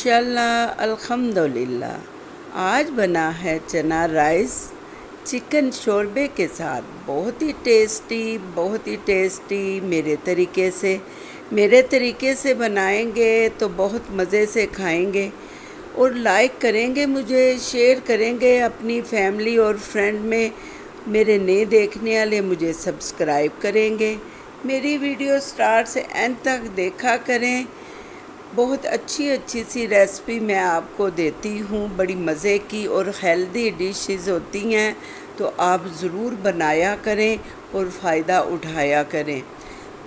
माशाल्लाह अल्हम्दुलिल्लाह। आज बना है चना राइस चिकन शोरबे के साथ। बहुत ही टेस्टी मेरे तरीके से बनाएंगे तो बहुत मज़े से खाएंगे और लाइक करेंगे, मुझे शेयर करेंगे अपनी फैमिली और फ्रेंड में। मेरे नए देखने वाले मुझे सब्सक्राइब करेंगे। मेरी वीडियो स्टार्ट से एंड तक देखा करें। बहुत अच्छी सी रेसिपी मैं आपको देती हूँ, बड़ी मज़े की और हेल्दी डिशेस होती हैं, तो आप ज़रूर बनाया करें और फ़ायदा उठाया करें।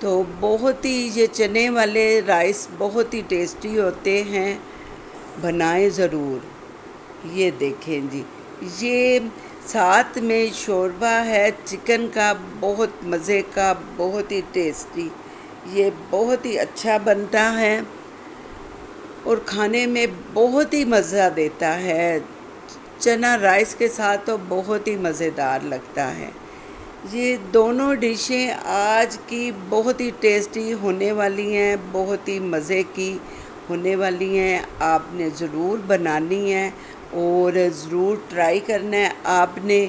तो बहुत ही ये चने वाले राइस बहुत ही टेस्टी होते हैं, बनाएं ज़रूर। ये देखें जी, ये साथ में शोरबा है चिकन का, बहुत मज़े का, बहुत ही टेस्टी। ये बहुत ही अच्छा बनता है और खाने में बहुत ही मज़ा देता है। चना राइस के साथ तो बहुत ही मज़ेदार लगता है। ये दोनों डिशें आज की बहुत ही टेस्टी होने वाली हैं, बहुत ही मज़े की होने वाली हैं। आपने ज़रूर बनानी है और ज़रूर ट्राई करना है आपने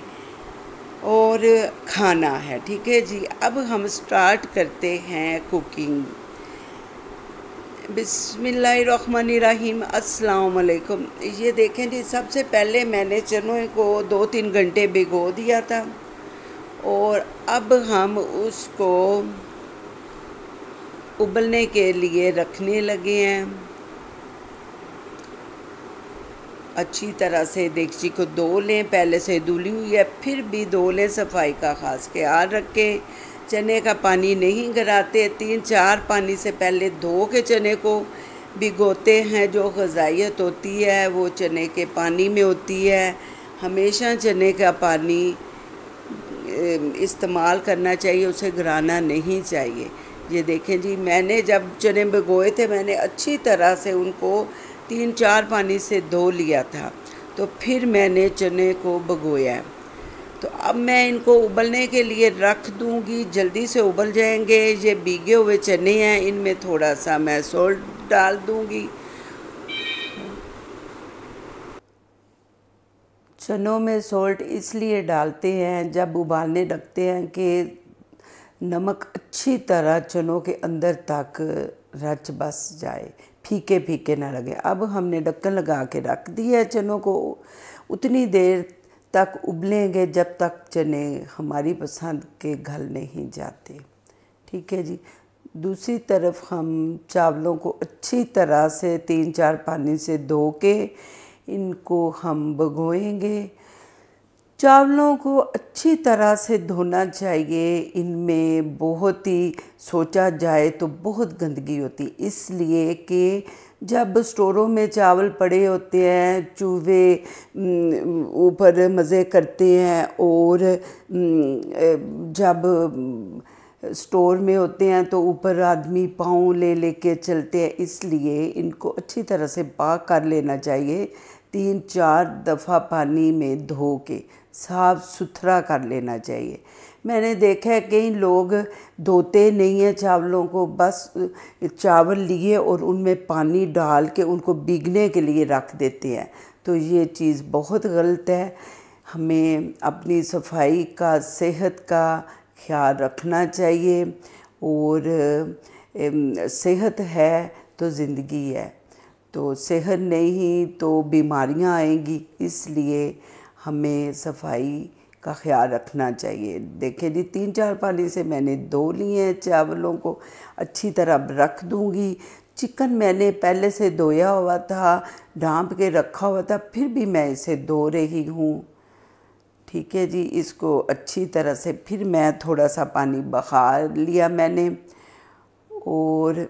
और खाना है, ठीक है जी। अब हम स्टार्ट करते हैं कुकिंग। बिस्मिल्लाहिर्रहमानिर्रहीम, अस्सलाम वालेकुम। ये देखें जी, सबसे पहले मैंने चनों को 2-3 घंटे भिगो दिया था और अब हम उसको उबलने के लिए रखने लगे हैं। अच्छी तरह से देगची को धो लें, पहले से धुली हुई है फिर भी धो लें, सफाई का ख़ास ख्याल रखें। चने का पानी नहीं गिराते, 3-4 पानी से पहले धो के चने को भिगोते हैं। जो ग़िज़ाइयत होती है वो चने के पानी में होती है। हमेशा चने का पानी इस्तेमाल करना चाहिए, उसे गिराना नहीं चाहिए। ये देखें जी, मैंने जब चने भिगोए थे मैंने अच्छी तरह से उनको 3-4 पानी से धो लिया था, तो फिर मैंने चने को भिगोया। तो अब मैं इनको उबलने के लिए रख दूंगी, जल्दी से उबल जाएंगे। ये भीगे हुए चने हैं, इनमें थोड़ा सा मैं सॉल्ट डाल दूंगी। चनों में सॉल्ट इसलिए डालते हैं जब उबालने रखते हैं कि नमक अच्छी तरह चनों के अंदर तक रच बस जाए, फीके फीके ना लगे। अब हमने ढक्कन लगा के रख दिया है चनों को। उतनी देर तक उबलेंगे जब तक चने हमारी पसंद के गल नहीं जाते, ठीक है जी। दूसरी तरफ हम चावलों को अच्छी तरह से 3-4 पानी से धो के इनको हम भिगोएंगे। चावलों को अच्छी तरह से धोना चाहिए। इनमें बहुत ही सोचा जाए तो बहुत गंदगी होती, इसलिए कि जब स्टोरों में चावल पड़े होते हैं चूहे ऊपर मज़े करते हैं और जब स्टोर में होते हैं तो ऊपर आदमी पाँव ले लेके चलते हैं, इसलिए इनको अच्छी तरह से पाक कर लेना चाहिए। 3-4 दफ़ा पानी में धो के साफ़ सुथरा कर लेना चाहिए। मैंने देखा है कई लोग धोते नहीं हैं चावलों को, बस चावल लिए और उनमें पानी डाल के उनको भीगने के लिए रख देते हैं, तो ये चीज़ बहुत गलत है। हमें अपनी सफाई का, सेहत का ख्याल रखना चाहिए और सेहत है तो ज़िंदगी है, तो सेहत नहीं तो बीमारियां आएंगी, इसलिए हमें सफाई का ख्याल रखना चाहिए। देखें जी, 3-4 पानी से मैंने धो लिए हैं चावलों को, अच्छी तरह रख दूंगी। चिकन मैंने पहले से धोया हुआ था, ढाँप के रखा हुआ था, फिर भी मैं इसे धो रही हूँ, ठीक है जी। इसको अच्छी तरह से फिर मैं थोड़ा सा पानी बहा लिया मैंने और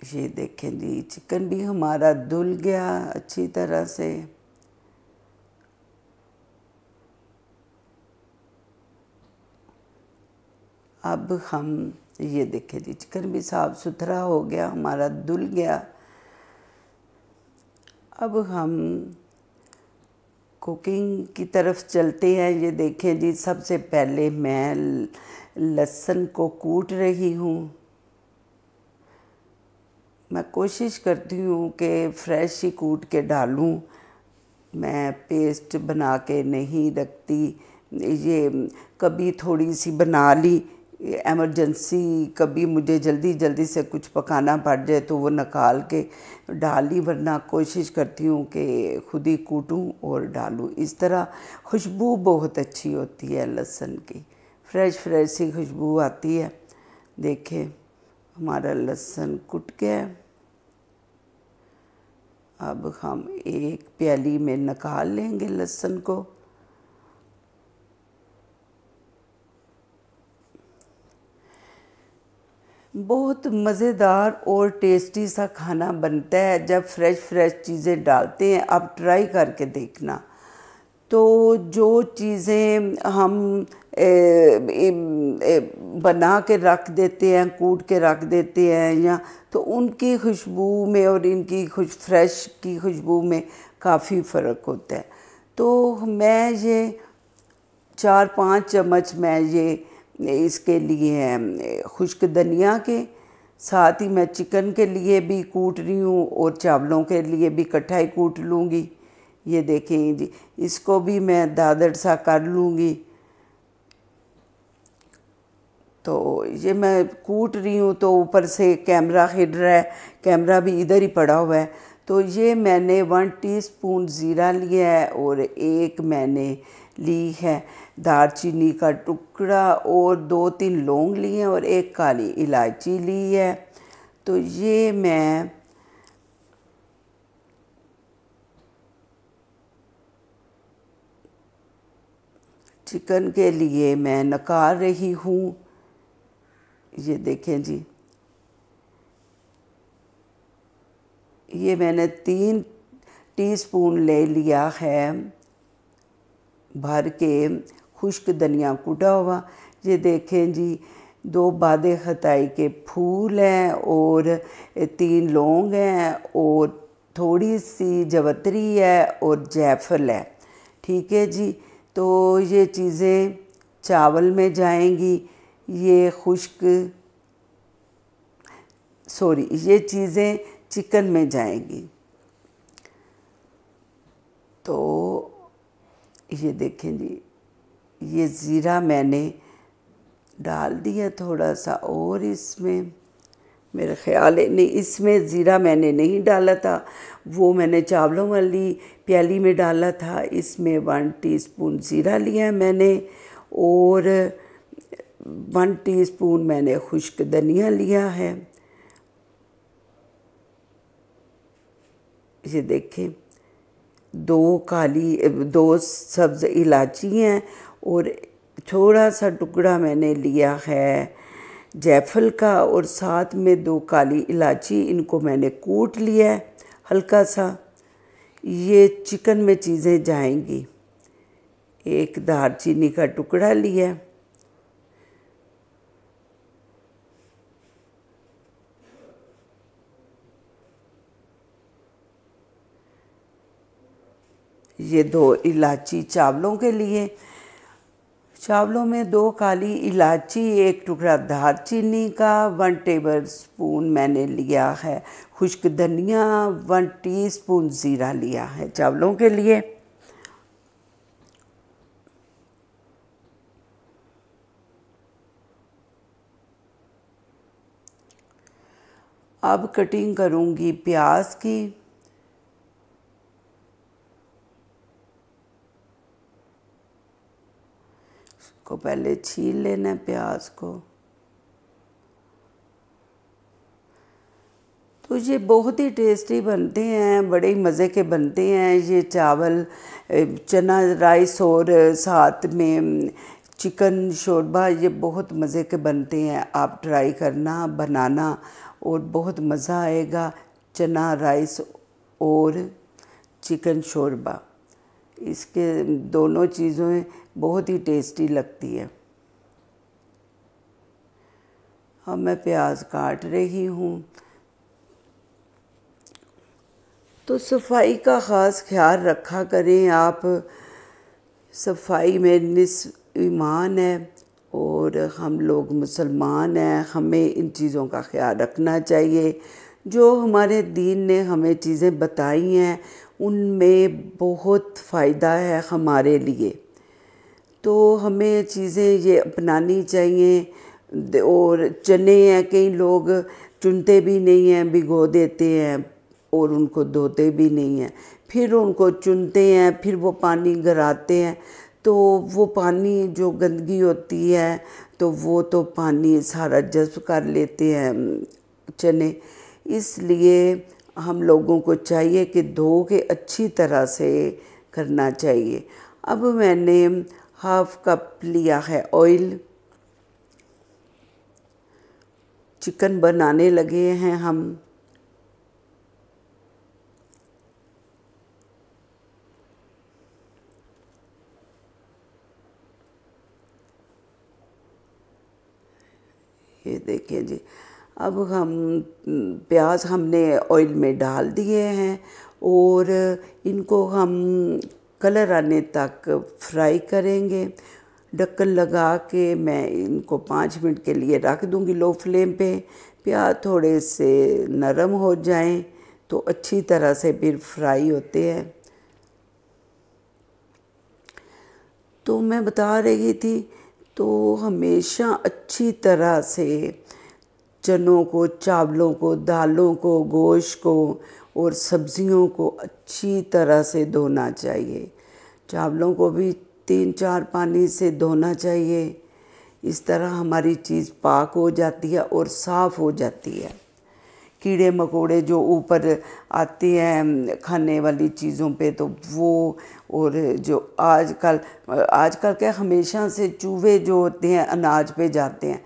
ये देखें जी, चिकन भी हमारा धुल गया अच्छी तरह से। अब हम ये देखें जी, चिकन भी साफ़ सुथरा हो गया हमारा, धुल गया। अब हम कुकिंग की तरफ चलते हैं। ये देखें जी, सबसे पहले मैं लहसुन को कूट रही हूँ। मैं कोशिश करती हूँ कि फ़्रेश ही कूट के डालूँ, मैं पेस्ट बना के नहीं रखती। ये कभी थोड़ी सी बना ली, एमरजेंसी कभी मुझे जल्दी जल्दी से कुछ पकाना पड़ जाए तो वो निकाल के डाल ली, वरना कोशिश करती हूँ कि खुद ही कूटूँ और डालूँ। इस तरह खुशबू बहुत अच्छी होती है लहसुन की, फ्रेश फ्रेश सी खुशबू आती है। देखें हमारा लहसुन कुट गया। अब हम एक प्याली में निकाल लेंगे लहसुन को। बहुत मज़ेदार और टेस्टी सा खाना बनता है जब फ्रेश फ्रेश चीज़ें डालते हैं। आप ट्राई करके देखना। तो जो चीज़ें हम बना के रख देते हैं, कूट के रख देते हैं, या तो उनकी खुशबू में और इनकी फ्रेश की खुशबू में काफ़ी फ़र्क होता है। तो मैं ये 4-5 चम्मच मैं ये इसके लिए हैं खुश्क धनिया के, साथ ही मैं चिकन के लिए भी कूट रही हूँ और चावलों के लिए भी इकट्ठा ही कूट लूँगी। ये देखें जी, इसको भी मैं दादड़ सा कर लूँगी। तो ये मैं कूट रही हूँ तो ऊपर से कैमरा हिल रहा है, कैमरा भी इधर ही पड़ा हुआ है। तो ये मैंने 1 टीस्पून ज़ीरा लिया है और एक मैंने ली है दालचीनी का टुकड़ा और 2-3 लौंग लिए हैं और एक काली इलायची ली है। तो ये मैं चिकन के लिए मैं निकाल रही हूँ। ये देखें जी, ये मैंने 3 टीस्पून ले लिया है भर के खुश्क धनिया कूटा हुआ। ये देखें जी, 2 बादे खताई के फूल हैं और 3 लौंग हैं और थोड़ी सी जवतरी है और जायफल है। ठीक है जी। तो ये चीज़ें चावल में जाएंगी, ये ये चीज़ें चिकन में जाएंगी। तो ये देखें जी, ये ज़ीरा मैंने डाल दिया थोड़ा सा, और इसमें मेरा ख़्याल है नहीं, इसमें ज़ीरा मैंने नहीं डाला था, वो मैंने चावलों वाली प्याली में डाला था। इसमें 1 टीस्पून ज़ीरा लिया है मैंने और 1 टीस्पून मैंने खुश्क धनिया लिया है। ये देखें, 2 सब्ज़ इलायची हैं और थोड़ा सा टुकड़ा मैंने लिया है जायफल का और साथ में 2 काली इलायची, इनको मैंने कूट लिया है हल्का सा। ये चिकन में चीज़ें जाएंगी। एक दालचीनी का टुकड़ा लिया, ये 2 इलायची चावलों के लिए, चावलों में 2 काली इलायची, एक टुकड़ा दालचीनी का, 1 टेबलस्पून मैंने लिया है खुश्क धनिया, 1 टीस्पून ज़ीरा लिया है चावलों के लिए। अब कटिंग करूँगी प्याज की। को पहले छील लेना है प्याज को। तो ये बहुत ही टेस्टी बनते हैं, बड़े मज़े के बनते हैं ये चावल, चना राइस और साथ में चिकन शोरबा, ये बहुत मज़े के बनते हैं। आप ट्राई करना, बनाना और बहुत मज़ा आएगा। चना राइस और चिकन शोरबा, इसके दोनों चीज़ें बहुत ही टेस्टी लगती है। अब मैं प्याज काट रही हूँ। तो सफाई का ख़ास ख्याल रखा करें आप। सफाई में निस्फ़ ईमान है और हम लोग मुसलमान हैं, हमें इन चीज़ों का ख्याल रखना चाहिए। जो हमारे दीन ने हमें चीज़ें बताई हैं उनमें बहुत फ़ायदा है हमारे लिए, तो हमें चीज़ें ये अपनानी चाहिए। और चने हैं, कई लोग चुनते भी नहीं हैं, भिगो देते हैं और उनको धोते भी नहीं हैं, फिर उनको चुनते हैं, फिर वो पानी गराते हैं, तो वो पानी जो गंदगी होती है तो वो तो पानी सारा जज़्ब कर लेते हैं चने। इसलिए हम लोगों को चाहिए कि धो के अच्छी तरह से करना चाहिए। अब मैंने हाफ कप लिया है ऑयल। चिकन बनाने लगे हैं हम। ये देखिए जी, अब हम प्याज हमने ऑयल में डाल दिए हैं और इनको हम कलर आने तक फ्राई करेंगे। ढक्कन लगा के मैं इनको 5 मिनट के लिए रख दूंगी लो फ्लेम पे। प्याज थोड़े से नरम हो जाएं तो अच्छी तरह से फिर फ्राई होते हैं। तो मैं बता रही थी, तो हमेशा अच्छी तरह से चनों को, चावलों को, दालों को, गोश्त को और सब्जियों को अच्छी तरह से धोना चाहिए। चावलों को भी 3-4 पानी से धोना चाहिए। इस तरह हमारी चीज़ पाक हो जाती है और साफ़ हो जाती है। कीड़े मकोड़े जो ऊपर आते हैं खाने वाली चीज़ों पे तो वो, और जो आजकल क्या हमेशा से चूहे जो होते हैं अनाज पे जाते हैं,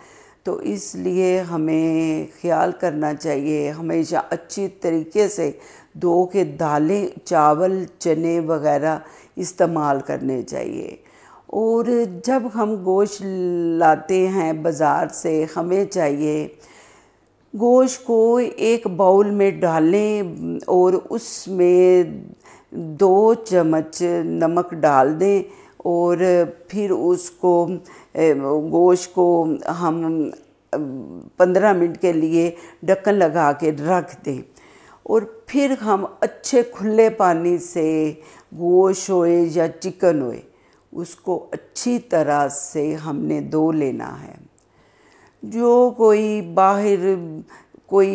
तो इसलिए हमें ख्याल करना चाहिए हमेशा अच्छी तरीके से धो के दालें, चावल, चने वगैरह इस्तेमाल करने चाहिए। और जब हम गोश्त लाते हैं बाज़ार से, हमें चाहिए गोश्त को एक बाउल में डालें और उसमें 2 चम्मच नमक डाल दें और फिर उसको गोश्त को हम 15 मिनट के लिए ढक्कन लगा के रख दें और फिर हम अच्छे खुले पानी से गोश्त होए या चिकन होए उसको अच्छी तरह से हमने धो लेना है। जो कोई बाहर कोई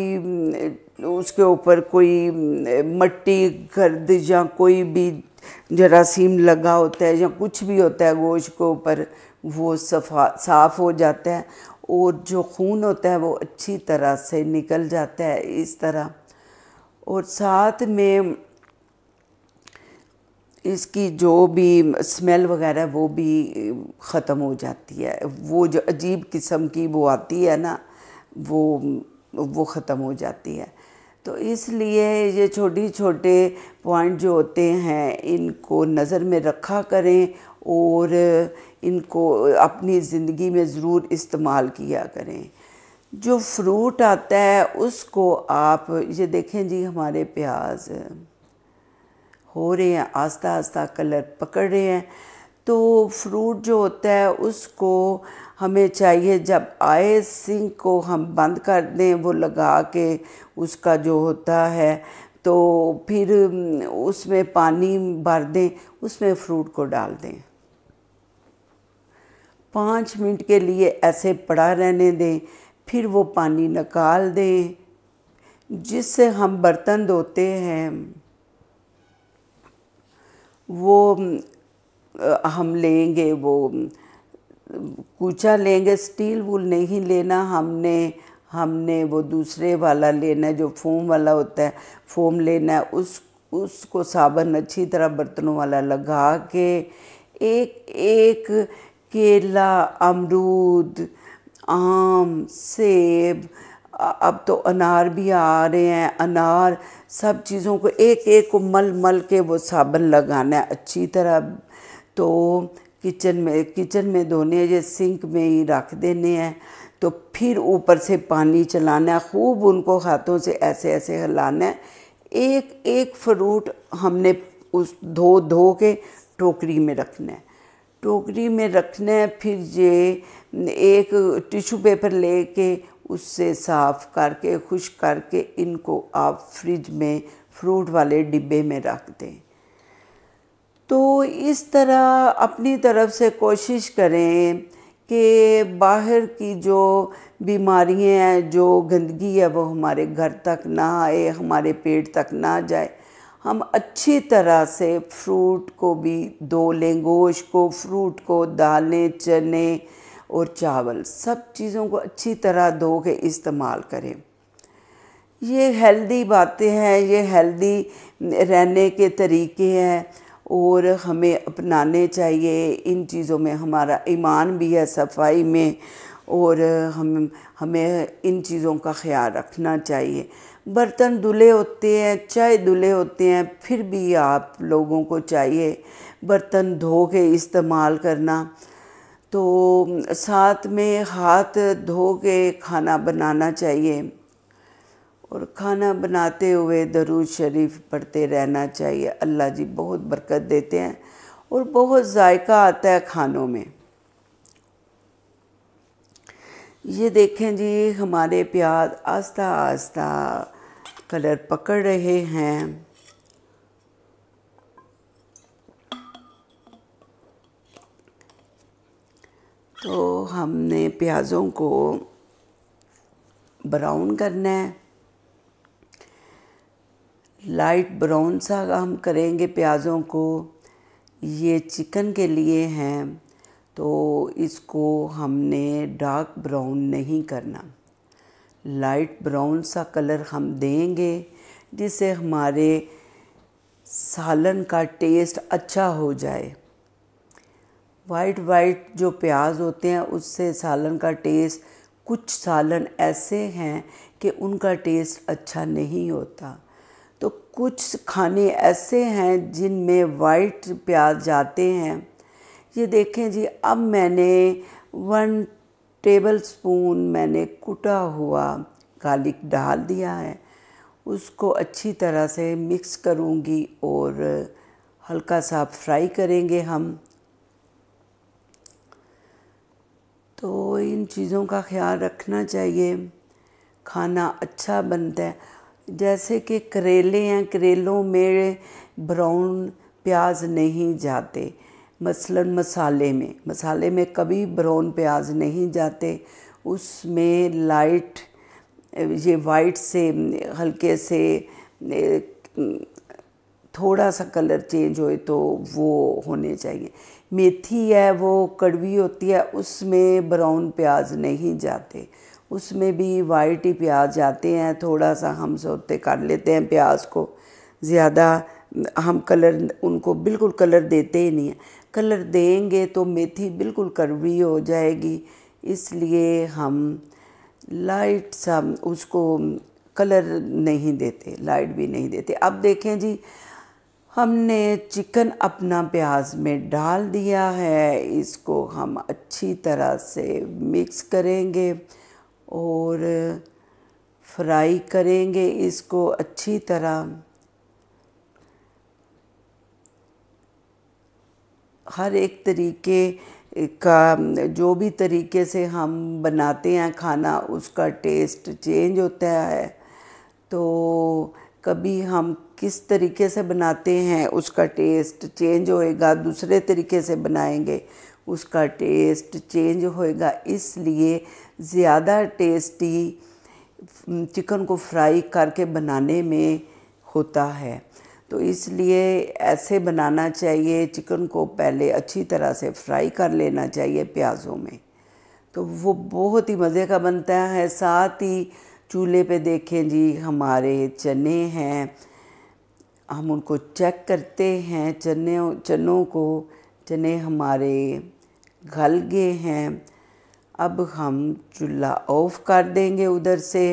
उसके ऊपर कोई मट्टी, गर्द या कोई भी जरासीम लगा होता है या कुछ भी होता है गोश्त के ऊपर, वो साफ़ हो जाता है और जो खून होता है वो अच्छी तरह से निकल जाता है इस तरह। और साथ में इसकी जो भी स्मेल वगैरह वो भी ख़त्म हो जाती है। वो जो अजीब किस्म की वो आती है ना, वो ख़त्म हो जाती है। तो इसलिए ये छोटे छोटे पॉइंट जो होते हैं इनको नज़र में रखा करें और इनको अपनी ज़िंदगी में ज़रूर इस्तेमाल किया करें। जो फ्रूट आता है उसको आप ये देखें जी, हमारे प्याज हो रहे हैं, आस्ता आस्ता कलर पकड़ रहे हैं। तो फ्रूट जो होता है उसको हमें चाहिए जब आए सिंक को हम बंद कर दें, वो लगा के उसका जो होता है, तो फिर उसमें पानी भर दें, उसमें फ्रूट को डाल दें, 5 मिनट के लिए ऐसे पड़ा रहने दें, फिर वो पानी निकाल दें। जिससे हम बर्तन धोते हैं वो हम लेंगे, वो कूचा लेंगे, स्टील वूल नहीं लेना हमने वो दूसरे वाला लेना है जो फोम वाला होता है, फोम लेना है। उसको साबुन अच्छी तरह बर्तनों वाला लगा के एक एक केला, अमरूद, आम, सेब, अब तो अनार भी आ रहे हैं, अनार, सब चीज़ों को एक एक को मल मल के वो साबुन लगाना है अच्छी तरह। तो किचन में धोने, ये सिंक में ही रख देने हैं। तो फिर ऊपर से पानी चलाना है, खूब उनको हाथों से ऐसे ऐसे हिलाना है। एक एक फ्रूट हमने उस धो के टोकरी में रखना है, टोकरी में रखना है। फिर ये एक टिश्यू पेपर लेके उससे साफ़ करके खुश्क करके इनको आप फ्रिज में फ्रूट वाले डिब्बे में रख दें। तो इस तरह अपनी तरफ से कोशिश करें कि बाहर की जो बीमारियां हैं, जो गंदगी है, वो हमारे घर तक ना आए, हमारे पेट तक ना जाए। हम अच्छी तरह से फ्रूट को भी धो लें, गोश्त को, फ्रूट को, दालें, चने और चावल, सब चीज़ों को अच्छी तरह धो के इस्तेमाल करें। ये हेल्दी बातें हैं, ये हेल्दी रहने के तरीके हैं और हमें अपनाने चाहिए। इन चीज़ों में हमारा ईमान भी है, सफाई में, और हमें इन चीज़ों का ख्याल रखना चाहिए। बर्तन धुले होते हैं, चाय धुले होते हैं, फिर भी आप लोगों को चाहिए बर्तन धो के इस्तेमाल करना। तो साथ में हाथ धो के खाना बनाना चाहिए और खाना बनाते हुए दरूद शरीफ पढ़ते रहना चाहिए। अल्लाह जी बहुत बरकत देते हैं और बहुत जायका आता है खानों में। ये देखें जी, हमारे प्याज आस्ता आस्ता कलर पकड़ रहे हैं। तो हमने प्याज़ों को ब्राउन करना है, लाइट ब्राउन सा हम करेंगे प्याज़ों को। ये चिकन के लिए हैं, तो इसको हमने डार्क ब्राउन नहीं करना, लाइट ब्राउन सा कलर हम देंगे जिससे हमारे सालन का टेस्ट अच्छा हो जाए। वाइट जो प्याज होते हैं उससे सालन का टेस्ट, कुछ सालन ऐसे हैं कि उनका टेस्ट अच्छा नहीं होता, तो कुछ खाने ऐसे हैं जिनमें वाइट प्याज जाते हैं। ये देखें जी, अब मैंने 1 टेबलस्पून मैंने कुटा हुआ गार्लिक डाल दिया है। उसको अच्छी तरह से मिक्स करूँगी और हल्का सा फ्राई करेंगे हम। तो इन चीज़ों का ख्याल रखना चाहिए, खाना अच्छा बनता है। जैसे कि करेले हैं, करेलों में ब्राउन प्याज नहीं जाते, मसलन मसाले में कभी ब्राउन प्याज नहीं जाते। उसमें लाइट ये वाइट से हल्के से थोड़ा सा कलर चेंज होए तो वो होने चाहिए। मेथी है वो कड़वी होती है, उसमें ब्राउन प्याज नहीं जाते, उसमें भी वाइट ही प्याज जाते हैं। थोड़ा सा हम सौते कर लेते हैं प्याज को, ज़्यादा हम कलर उनको बिल्कुल कलर देते ही नहीं हैं। कलर देंगे तो मेथी बिल्कुल कड़वी हो जाएगी, इसलिए हम लाइट सा उसको कलर नहीं देते, लाइट भी नहीं देते। अब देखें जी, हमने चिकन अपना प्याज में डाल दिया है, इसको हम अच्छी तरह से मिक्स करेंगे और फ्राई करेंगे इसको अच्छी तरह। हर एक तरीके का, जो भी तरीके से हम बनाते हैं खाना, उसका टेस्ट चेंज होता है। तो कभी हम किस तरीके से बनाते हैं उसका टेस्ट चेंज होएगा, दूसरे तरीके से बनाएंगे उसका टेस्ट चेंज होएगा। इसलिए ज़्यादा टेस्टी चिकन को फ्राई करके बनाने में होता है, तो इसलिए ऐसे बनाना चाहिए। चिकन को पहले अच्छी तरह से फ्राई कर लेना चाहिए प्याज़ों में, तो वो बहुत ही मज़े का बनता है। साथ ही चूल्हे पे देखें जी, हमारे चने हैं, हम उनको चेक करते हैं चनों को। चने हमारे गल गए हैं। अब हम चूल्हा ऑफ कर देंगे उधर से।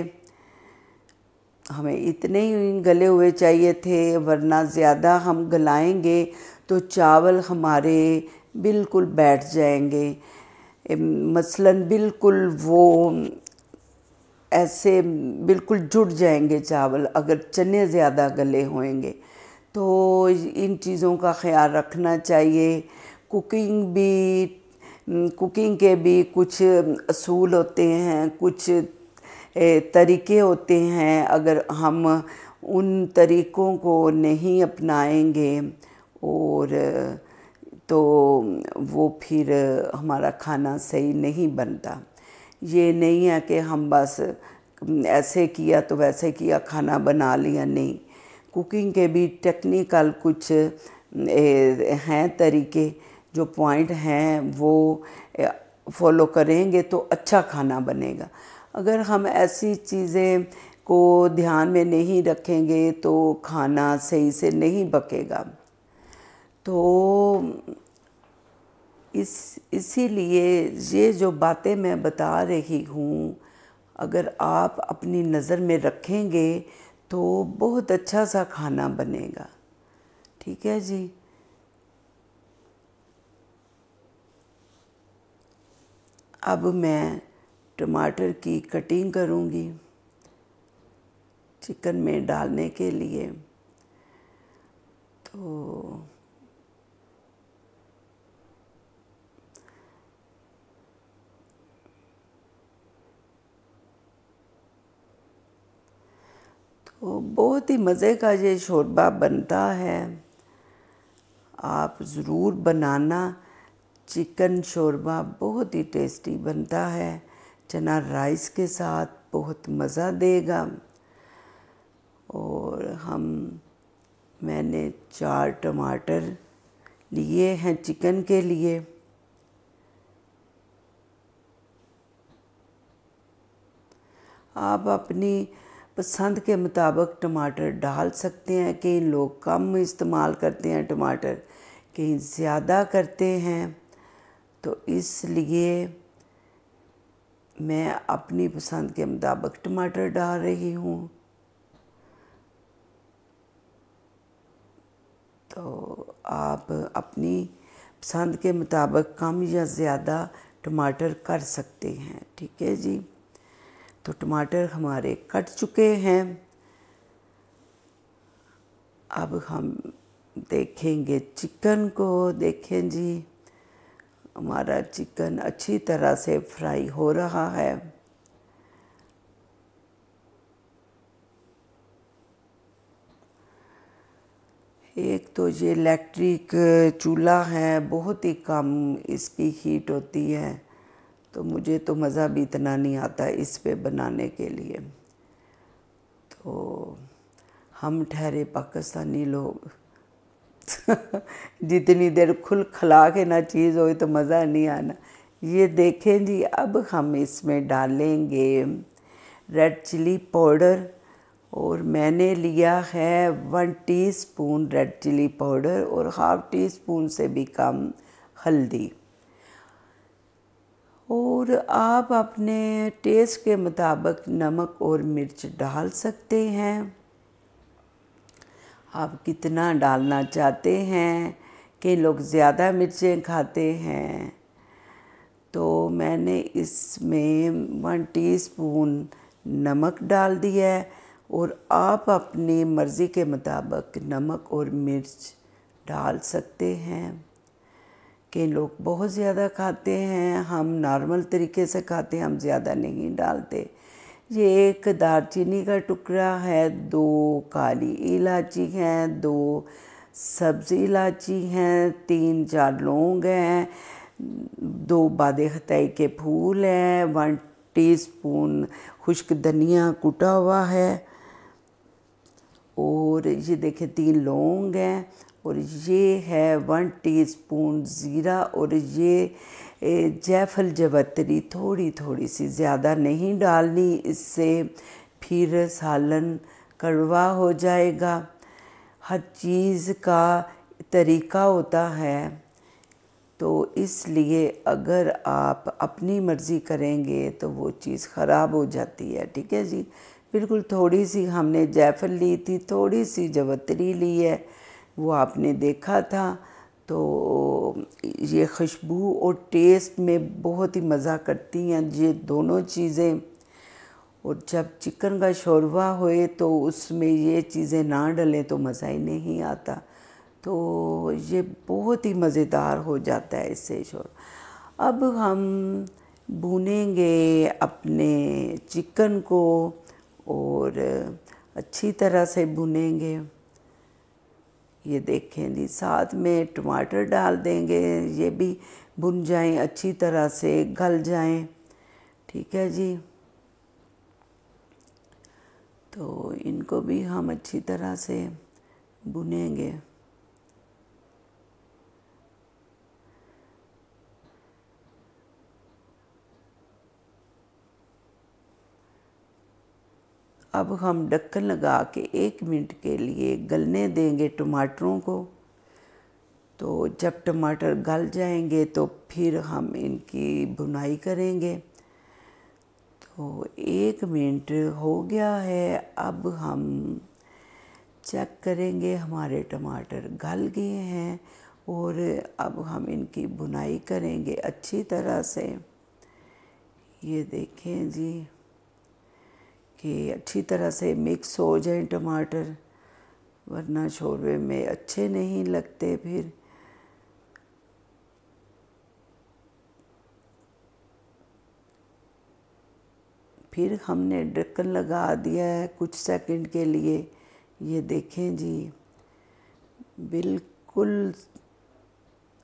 हमें इतने ही गले हुए चाहिए थे, वरना ज़्यादा हम गलाएंगे तो चावल हमारे बिल्कुल बैठ जाएंगे, मसलन बिल्कुल वो ऐसे बिल्कुल जुड़ जाएंगे चावल, अगर चने ज़्यादा गले होंगे। तो इन चीज़ों का ख्याल रखना चाहिए। कुकिंग के भी कुछ असूल होते हैं, कुछ तरीके होते हैं, अगर हम उन तरीक़ों को नहीं अपनाएंगे और तो वो फिर हमारा खाना सही नहीं बनता। ये नहीं है कि हम बस ऐसे किया तो वैसे किया, खाना बना लिया, नहीं। कुकिंग के भी टेक्निकल कुछ हैं तरीके, जो पॉइंट हैं वो फॉलो करेंगे तो अच्छा खाना बनेगा। अगर हम ऐसी चीज़ें को ध्यान में नहीं रखेंगे तो खाना सही से नहीं पकेगा। तो इसीलिए ये जो बातें मैं बता रही हूँ, अगर आप अपनी नज़र में रखेंगे तो बहुत अच्छा सा खाना बनेगा। ठीक है जी। अब मैं टमाटर की कटिंग करूँगी चिकन में डालने के लिए। तो बहुत ही मज़े का ये शोरबा बनता है, आप ज़रूर बनाना। चिकन शोरबा बहुत ही टेस्टी बनता है, चना राइस के साथ बहुत मज़ा देगा। और मैंने 4 टमाटर लिए हैं चिकन के लिए। आप अपनी पसंद के मुताबिक टमाटर डाल सकते हैं। कई लोग कम इस्तेमाल करते हैं टमाटर, कहीं ज़्यादा करते हैं, तो इसलिए मैं अपनी पसंद के मुताबिक टमाटर डाल रही हूँ। तो आप अपनी पसंद के मुताबिक कम या ज़्यादा टमाटर कर सकते हैं। ठीक है जी। तो टमाटर हमारे कट चुके हैं। अब हम देखेंगे चिकन को। देखें जी, हमारा चिकन अच्छी तरह से फ्राई हो रहा है। एक तो ये इलेक्ट्रिक चूल्हा है, बहुत ही कम इसकी हीट होती है, तो मुझे तो मज़ा भी इतना नहीं आता इस पे बनाने के लिए। तो हम ठहरे पाकिस्तानी लोग जितनी देर खुल खला के ना चीज़ हो तो मज़ा नहीं आना। ये देखें जी, अब हम इसमें डालेंगे रेड चिली पाउडर, और मैंने लिया है 1 टीस्पून रेड चिली पाउडर और हाफ़ टी स्पून से भी कम हल्दी। और आप अपने टेस्ट के मुताबिक नमक और मिर्च डाल सकते हैं। आप कितना डालना चाहते हैं, कई लोग ज़्यादा मिर्चें खाते हैं, तो मैंने इसमें 1 टीस्पून नमक डाल दिया है। और आप अपनी मर्ज़ी के मुताबिक नमक और मिर्च डाल सकते हैं। कई लोग बहुत ज़्यादा खाते हैं, हम नॉर्मल तरीके से खाते हैं, हम ज़्यादा नहीं डालते। ये एक दालचीनी का टुकड़ा है, 2 काली इलायची हैं, 2 सब्ज़ी इलायची हैं, 3-4 लौंग हैं, 2 बादे खताई के फूल हैं, 1 टीस्पून खुश्क धनिया कुटा हुआ है, और ये देखें 3 लौंग हैं, और ये है 1 टीस्पून ज़ीरा, और ये जायफल जवतरी थोड़ी थोड़ी सी, ज़्यादा नहीं डालनी, इससे फिर सालन कड़वा हो जाएगा। हर चीज़ का तरीका होता है, तो इसलिए अगर आप अपनी मर्ज़ी करेंगे तो वो चीज़ ख़राब हो जाती है। ठीक है जी। बिल्कुल थोड़ी सी हमने जायफल ली थी, थोड़ी सी जवतरी ली है, वो आपने देखा था। तो ये खुशबू और टेस्ट में बहुत ही मज़ा करती हैं ये दोनों चीज़ें। और जब चिकन का शोरबा होए तो उसमें ये चीज़ें ना डलें तो मज़ा ही नहीं आता। तो ये बहुत ही मज़ेदार हो जाता है इससे शोरबा। अब हम भूनेंगे अपने चिकन को और अच्छी तरह से भुनेंगे। ये देखें जी, साथ में टमाटर डाल देंगे, ये भी भुन जाएं, अच्छी तरह से गल जाएं। ठीक है जी, तो इनको भी हम अच्छी तरह से भुनेंगे। अब हम ढक्कन लगा के 1 मिनट के लिए गलने देंगे टमाटरों को। तो जब टमाटर गल जाएंगे तो फिर हम इनकी भुनाई करेंगे। तो 1 मिनट हो गया है, अब हम चेक करेंगे हमारे टमाटर गल गए हैं और अब हम इनकी भुनाई करेंगे अच्छी तरह से। ये देखें जी कि अच्छी तरह से मिक्स हो जाए टमाटर, वरना शोरबे में अच्छे नहीं लगते। फिर हमने ढक्कन लगा दिया है कुछ सेकंड के लिए। ये देखें जी, बिल्कुल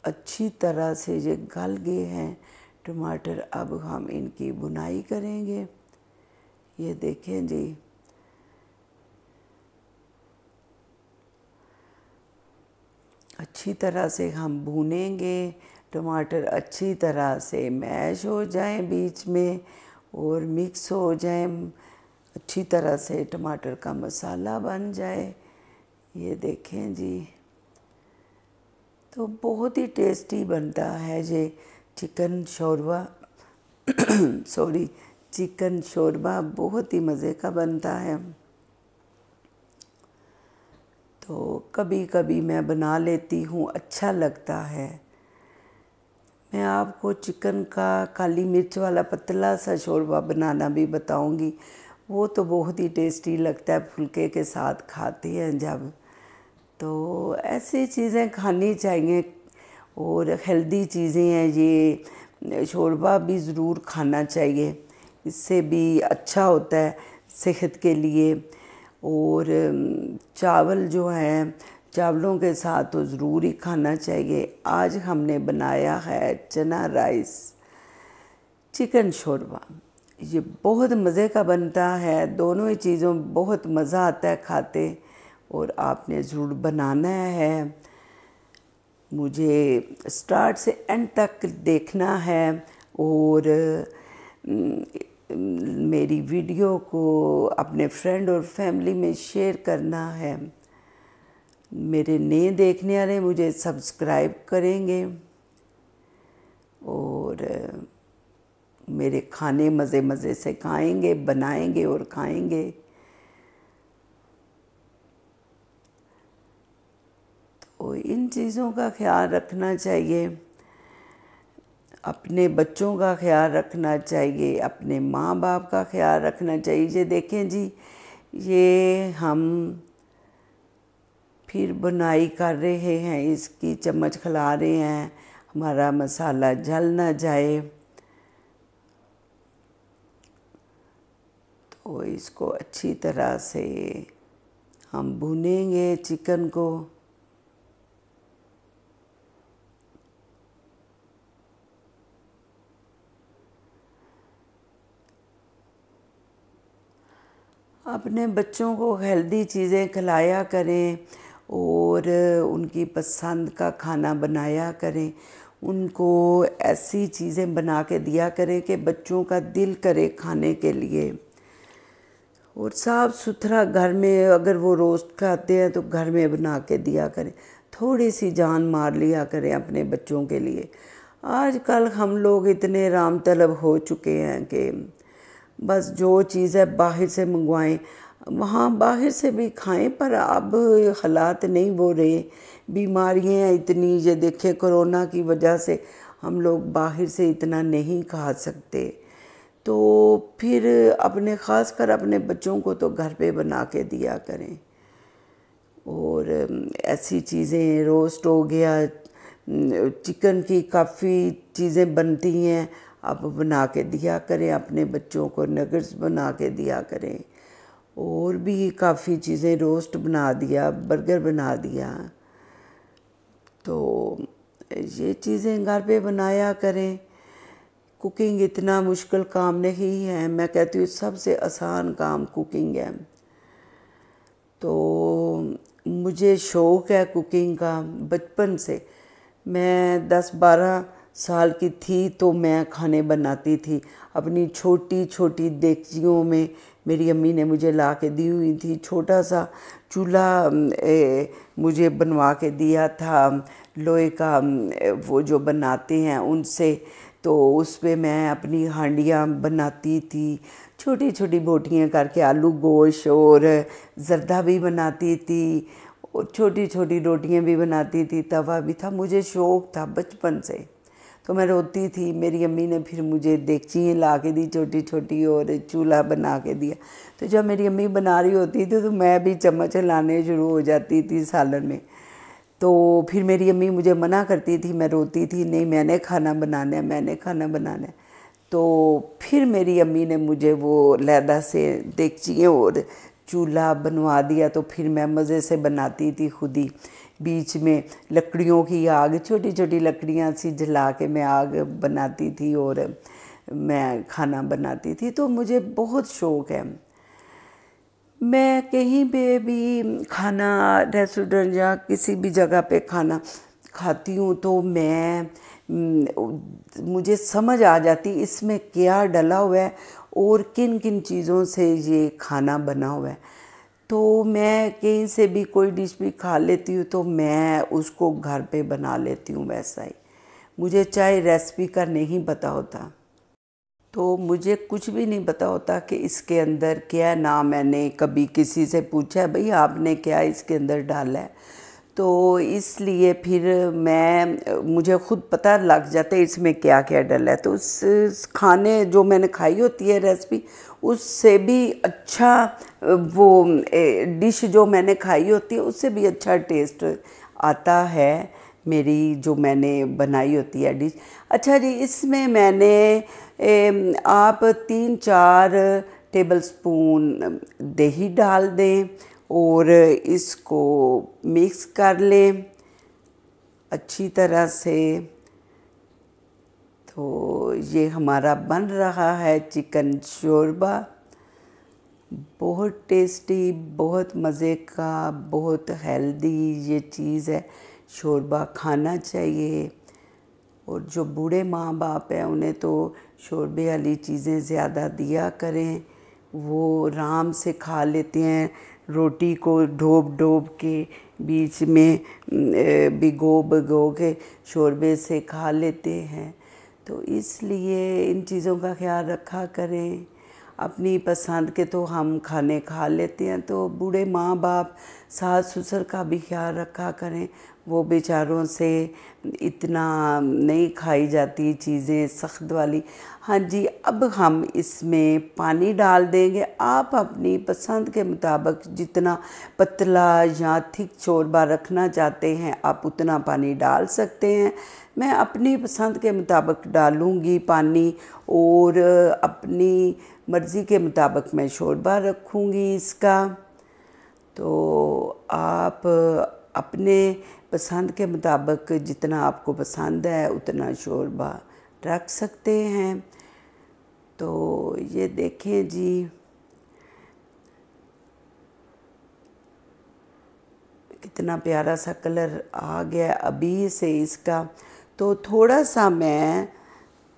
अच्छी तरह से ये गल गए हैं टमाटर। अब हम इनकी भुनाई करेंगे। ये देखें जी, अच्छी तरह से हम भूनेंगे, टमाटर अच्छी तरह से मैश हो जाएं बीच में और मिक्स हो जाएं, अच्छी तरह से टमाटर का मसाला बन जाए। ये देखें जी, तो बहुत ही टेस्टी बनता है ये चिकन शोरबा सॉरी, चिकन शोरबा बहुत ही मज़े का बनता है। तो कभी कभी मैं बना लेती हूँ, अच्छा लगता है। मैं आपको चिकन का काली मिर्च वाला पतला सा शोरबा बनाना भी बताऊँगी। वो तो बहुत ही टेस्टी लगता है, फुल्के के साथ खाते हैं जब। तो ऐसी चीज़ें खानी चाहिए और हेल्दी चीज़ें हैं ये, शोरबा भी ज़रूर खाना चाहिए, इससे भी अच्छा होता है सेहत के लिए। और चावल जो है, चावलों के साथ तो ज़रूर ही खाना चाहिए। आज हमने बनाया है चना राइस चिकन शोरबा। ये बहुत मज़े का बनता है, दोनों ही चीज़ों में बहुत मज़ा आता है खाते, और आपने ज़रूर बनाना है। मुझे स्टार्ट से एंड तक देखना है और मेरी वीडियो को अपने फ्रेंड और फैमिली में शेयर करना है। मेरे नए देखने वाले मुझे सब्सक्राइब करेंगे और मेरे खाने मज़े मज़े से खाएंगे, बनाएंगे और खाएंगे। तो इन चीज़ों का ख्याल रखना चाहिए, अपने बच्चों का ख्याल रखना चाहिए, अपने माँ बाप का ख्याल रखना चाहिए। ये देखें जी, ये हम फिर बुनाई कर रहे हैं, इसकी चम्मच खिला रहे हैं, हमारा मसाला जल ना जाए। तो इसको अच्छी तरह से हम भुनेंगे चिकन को। अपने बच्चों को हेल्दी चीज़ें खिलाया करें और उनकी पसंद का खाना बनाया करें। उनको ऐसी चीज़ें बना के दिया करें कि बच्चों का दिल करे खाने के लिए। और साफ़ सुथरा घर में, अगर वो रोस्ट खाते हैं तो घर में बना के दिया करें। थोड़ी सी जान मार लिया करें अपने बच्चों के लिए। आजकल हम लोग इतने राम तलब हो चुके हैं कि बस जो चीज़ है बाहर से मंगवाएं, वहाँ बाहर से भी खाएं, पर अब हालात नहीं वो रहे, बीमारियाँ इतनी, ये देखें कोरोना की वजह से हम लोग बाहर से इतना नहीं खा सकते। तो फिर अपने ख़ास कर अपने बच्चों को तो घर पे बना के दिया करें। और ऐसी चीज़ें, रोस्ट हो गया, चिकन की काफ़ी चीज़ें बनती हैं, आप बना के दिया करें, अपने बच्चों को नगेट्स बना के दिया करें, और भी काफ़ी चीज़ें, रोस्ट बना दिया, बर्गर बना दिया। तो ये चीज़ें घर पे बनाया करें। कुकिंग इतना मुश्किल काम नहीं है, मैं कहती हूँ सबसे आसान काम कुकिंग है। तो मुझे शौक़ है कुकिंग का बचपन से। मैं 10-12 साल की थी तो मैं खाने बनाती थी अपनी छोटी छोटी देगचियों में। मेरी अम्मी ने मुझे ला के दी हुई थी, छोटा सा चूल्हा मुझे बनवा के दिया था लोहे का, वो जो बनाते हैं उनसे। तो उस पर मैं अपनी हांडियाँ बनाती थी, छोटी छोटी बोटियाँ करके, आलू गोश्त और जर्दा भी बनाती थी, और छोटी छोटी रोटियाँ भी बनाती थी, तवा भी था। मुझे शौक़ था बचपन से। तो मैं रोती थी, मेरी अम्मी ने फिर मुझे देगचियाँ ला के दी छोटी छोटी, और चूल्हा बना के दिया। तो जब मेरी अम्मी बना रही होती थी तो मैं भी चम्मच हिलाने शुरू हो जाती थी सालन में। तो फिर मेरी अम्मी मुझे मना करती थी, मैं रोती थी, नहीं मैंने खाना बनाना है, मैंने खाना बनाना है। तो फिर मेरी अम्मी ने मुझे वो लैदा से देगचियाँ और चूल्हा बनवा दिया। तो फिर मैं मज़े से बनाती थी खुद ही। बीच में लकड़ियों की आग, छोटी छोटी लकड़ियाँ सी जला के मैं आग बनाती थी और मैं खाना बनाती थी। तो मुझे बहुत शौक़ है। मैं कहीं पे भी खाना, रेस्टोरेंट या किसी भी जगह पे खाना खाती हूँ तो मुझे समझ आ जाती इसमें क्या डला हुआ है और किन किन चीज़ों से ये खाना बना हुआ है। तो मैं कहीं से भी कोई डिश भी खा लेती हूँ तो मैं उसको घर पे बना लेती हूँ वैसा ही। मुझे चाहे रेसिपी का नहीं पता होता, तो मुझे कुछ भी नहीं पता होता कि इसके अंदर क्या, ना मैंने कभी किसी से पूछा है भाई आपने क्या इसके अंदर डाला है। तो इसलिए फिर मुझे ख़ुद पता लग जाता है इसमें क्या क्या डला है। तो उस खाने जो मैंने खाई होती है रेसिपी, उससे भी अच्छा वो डिश जो मैंने खाई होती है उससे भी अच्छा टेस्ट आता है मेरी जो मैंने बनाई होती है डिश। अच्छा जी, इसमें मैंने आप 3-4 टेबलस्पून दही डाल दें और इसको मिक्स कर लें अच्छी तरह से। तो ये हमारा बन रहा है चिकन शोरबा। बहुत टेस्टी, बहुत मज़े का, बहुत हेल्दी ये चीज़ है। शोरबा खाना चाहिए। और जो बूढ़े माँ बाप हैं उन्हें तो शोरबे वाली चीज़ें ज़्यादा दिया करें, वो आराम से खा लेते हैं। रोटी को ढोब के बीच में भिगो के शोरबे से खा लेते हैं। तो इसलिए इन चीज़ों का ख्याल रखा करें। अपनी पसंद के तो हम खाने खा लेते हैं, तो बूढ़े माँ बाप, सास ससुर का भी ख्याल रखा करें। वो बेचारों से इतना नहीं खाई जाती चीज़ें सख्त वाली। हाँ जी, अब हम इसमें पानी डाल देंगे। आप अपनी पसंद के मुताबिक जितना पतला या थिक शोरबा रखना चाहते हैं आप उतना पानी डाल सकते हैं। मैं अपनी पसंद के मुताबिक डालूँगी पानी, और अपनी मर्ज़ी के मुताबिक मैं शोरबा रखूँगी इसका। तो आप अपने पसंद के मुताबिक जितना आपको पसंद है उतना शोरबा रख सकते हैं। तो ये देखें जी, कितना प्यारा सा कलर आ गया अभी से इसका। तो थोड़ा सा मैं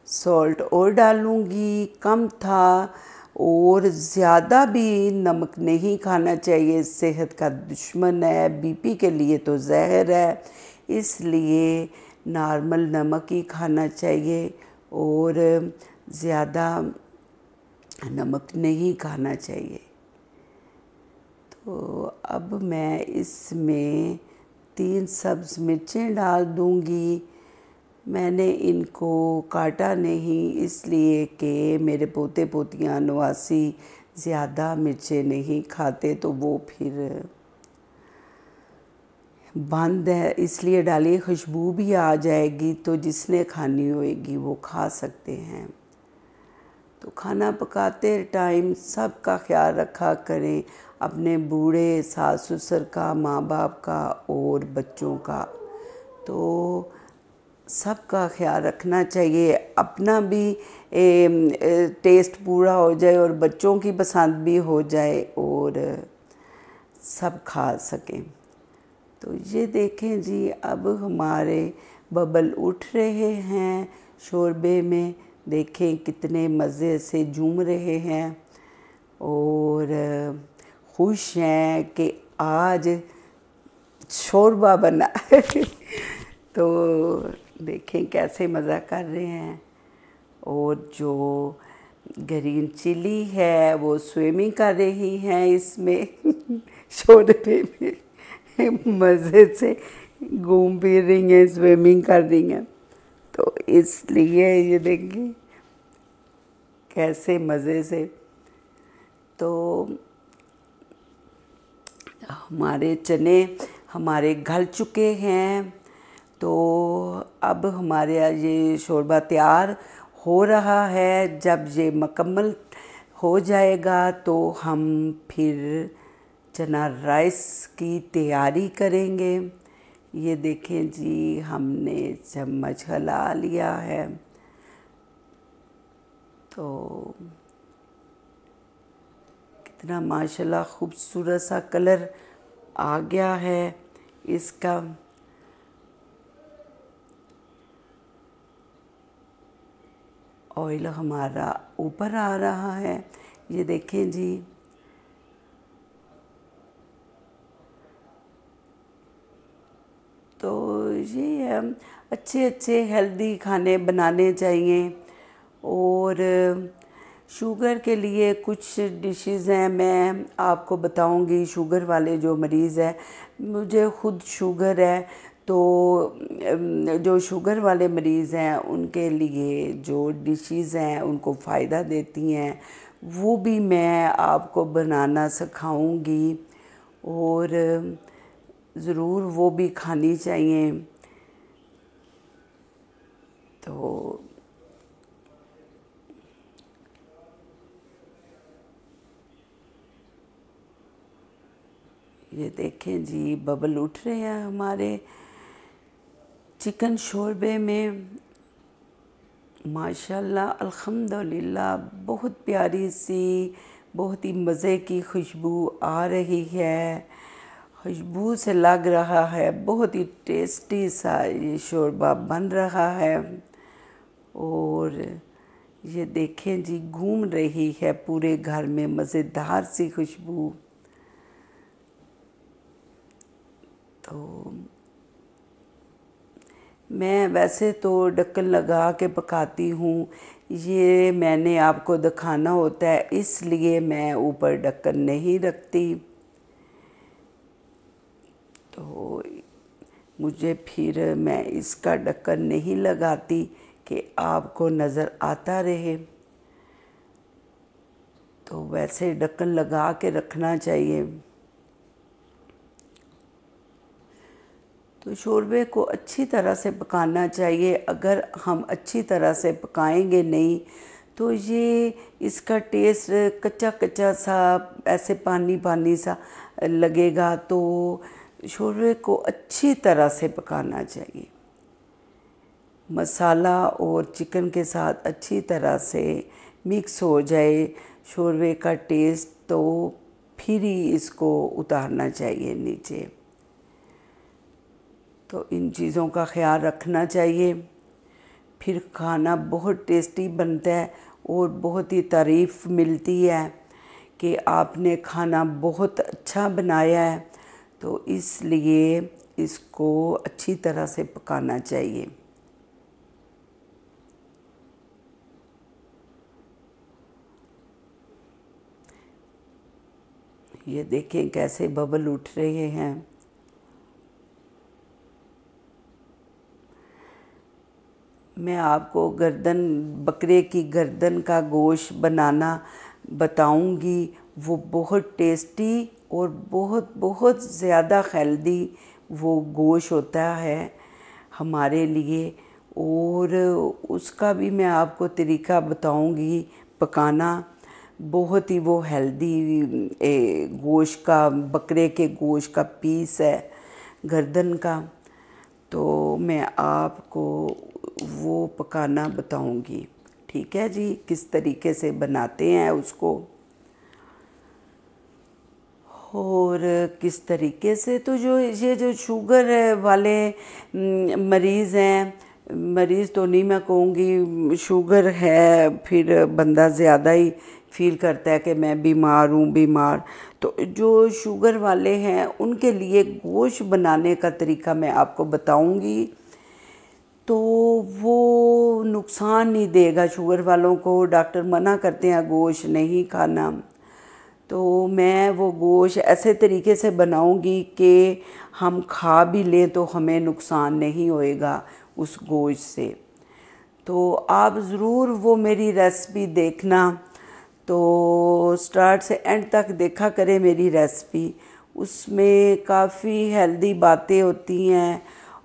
सॉल्ट और डालूँगी, कम था, और ज़्यादा भी नमक नहीं खाना चाहिए, सेहत का दुश्मन है, बीपी के लिए तो जहर है। इसलिए नॉर्मल नमक ही खाना चाहिए और ज़्यादा नमक नहीं खाना चाहिए। तो अब मैं इसमें 3 सब्ज़ मिर्चें डाल दूँगी। मैंने इनको काटा नहीं, इसलिए कि मेरे पोते पोतियाँ नवासी ज़्यादा मिर्चें नहीं खाते, तो वो फिर बंद है, इसलिए डालिए, खुशबू भी आ जाएगी, तो जिसने खानी होएगी वो खा सकते हैं। तो खाना पकाते टाइम सबका ख्याल रखा करें, अपने बूढ़े, सास ससुर का, माँ बाप का और बच्चों का। तो सबका ख्याल रखना चाहिए, अपना भी टेस्ट पूरा हो जाए और बच्चों की पसंद भी हो जाए और सब खा सकें। तो ये देखें जी, अब हमारे बबल उठ रहे हैं शोरबे में, देखें कितने मज़े से झूम रहे हैं और खुश हैं कि आज शोरबा बना तो देखें कैसे मज़ा कर रहे हैं। और जो ग्रीन चिली है वो स्विमिंग कर रही हैं इसमें शोरबे में मज़े से घूम फिर रही हैं, स्विमिंग कर रही हैं। तो इसलिए ये देखिए कैसे मज़े से। तो हमारे चने हमारे गल चुके हैं, तो अब हमारे ये शोरबा तैयार हो रहा है। जब ये मुकम्मल हो जाएगा तो हम फिर चना राइस की तैयारी करेंगे। ये देखें जी, हमने चम्मच हिला लिया है। तो कितना माशाल्लाह खूबसूरत सा कलर आ गया है इसका। ऑयल हमारा ऊपर आ रहा है, ये देखें जी। तो ये अच्छे अच्छे हेल्दी खाने बनाने चाहिए। और शुगर के लिए कुछ डिशेस हैं, मैं आपको बताऊंगी। शुगर वाले जो मरीज़ हैं, मुझे ख़ुद शुगर है, तो जो शुगर वाले मरीज़ हैं उनके लिए जो डिशेस हैं उनको फ़ायदा देती हैं, वो भी मैं आपको बनाना सिखाऊंगी और ज़रूर वो भी खानी चाहिए। तो ये देखें जी, बबल उठ रहे हैं हमारे चिकन शोरबे में। माशाल्लाह अल्हम्दुलिल्लाह, बहुत प्यारी सी, बहुत ही मज़े की खुशबू आ रही है। खुशबू से लग रहा है बहुत ही टेस्टी सा ये शोरबा बन रहा है। और ये देखें जी, घूम रही है पूरे घर में मज़ेदार सी खुशबू। तो मैं वैसे तो ढक्कन लगा के पकाती हूँ, ये मैंने आपको दिखाना होता है इसलिए मैं ऊपर ढक्कन नहीं रखती। तो मुझे फिर मैं इसका ढक्कन नहीं लगाती कि आपको नज़र आता रहे। तो वैसे ढक्कन लगा के रखना चाहिए। तो शोरबे को अच्छी तरह से पकाना चाहिए। अगर हम अच्छी तरह से पकाएंगे नहीं तो ये इसका टेस्ट कच्चा कच्चा सा, ऐसे पानी पानी सा लगेगा। तो शोरबे को अच्छी तरह से पकाना चाहिए, मसाला और चिकन के साथ अच्छी तरह से मिक्स हो जाए शोरबे का टेस्ट, तो फिर ही इसको उतारना चाहिए नीचे। तो इन चीज़ों का ख्याल रखना चाहिए, फिर खाना बहुत टेस्टी बनता है और बहुत ही तारीफ़ मिलती है कि आपने खाना बहुत अच्छा बनाया है। तो इसलिए इसको अच्छी तरह से पकाना चाहिए। ये देखें कैसे बबल उठ रहे हैं। मैं आपको गर्दन, बकरे की गर्दन का गोश्त बनाना बताऊंगी। वो बहुत टेस्टी और बहुत बहुत ज़्यादा हेल्दी वो गोश्त होता है हमारे लिए। और उसका भी मैं आपको तरीका बताऊंगी पकाना। बहुत ही वो हेल्दी गोश्त का, बकरे के गोश्त का पीस है गर्दन का, तो मैं आपको वो पकाना बताऊंगी। ठीक है जी, किस तरीके से बनाते हैं उसको और किस तरीके से। तो जो ये जो शुगर वाले मरीज़ हैं, मरीज़ तो नहीं मैं कहूँगी, शुगर है फिर बंदा ज़्यादा ही फील करता है कि मैं बीमार हूँ बीमार। तो जो शुगर वाले हैं उनके लिए गोश्त बनाने का तरीका मैं आपको बताऊँगी, तो वो नुकसान नहीं देगा शुगर वालों को। डॉक्टर मना करते हैं गोश्त नहीं खाना, तो मैं वो गोश्त ऐसे तरीके से बनाऊंगी कि हम खा भी लें तो हमें नुकसान नहीं होएगा उस गोश्त से। तो आप ज़रूर वो मेरी रेसिपी देखना, तो स्टार्ट से एंड तक देखा करें मेरी रेसिपी। उसमें काफ़ी हेल्दी बातें होती हैं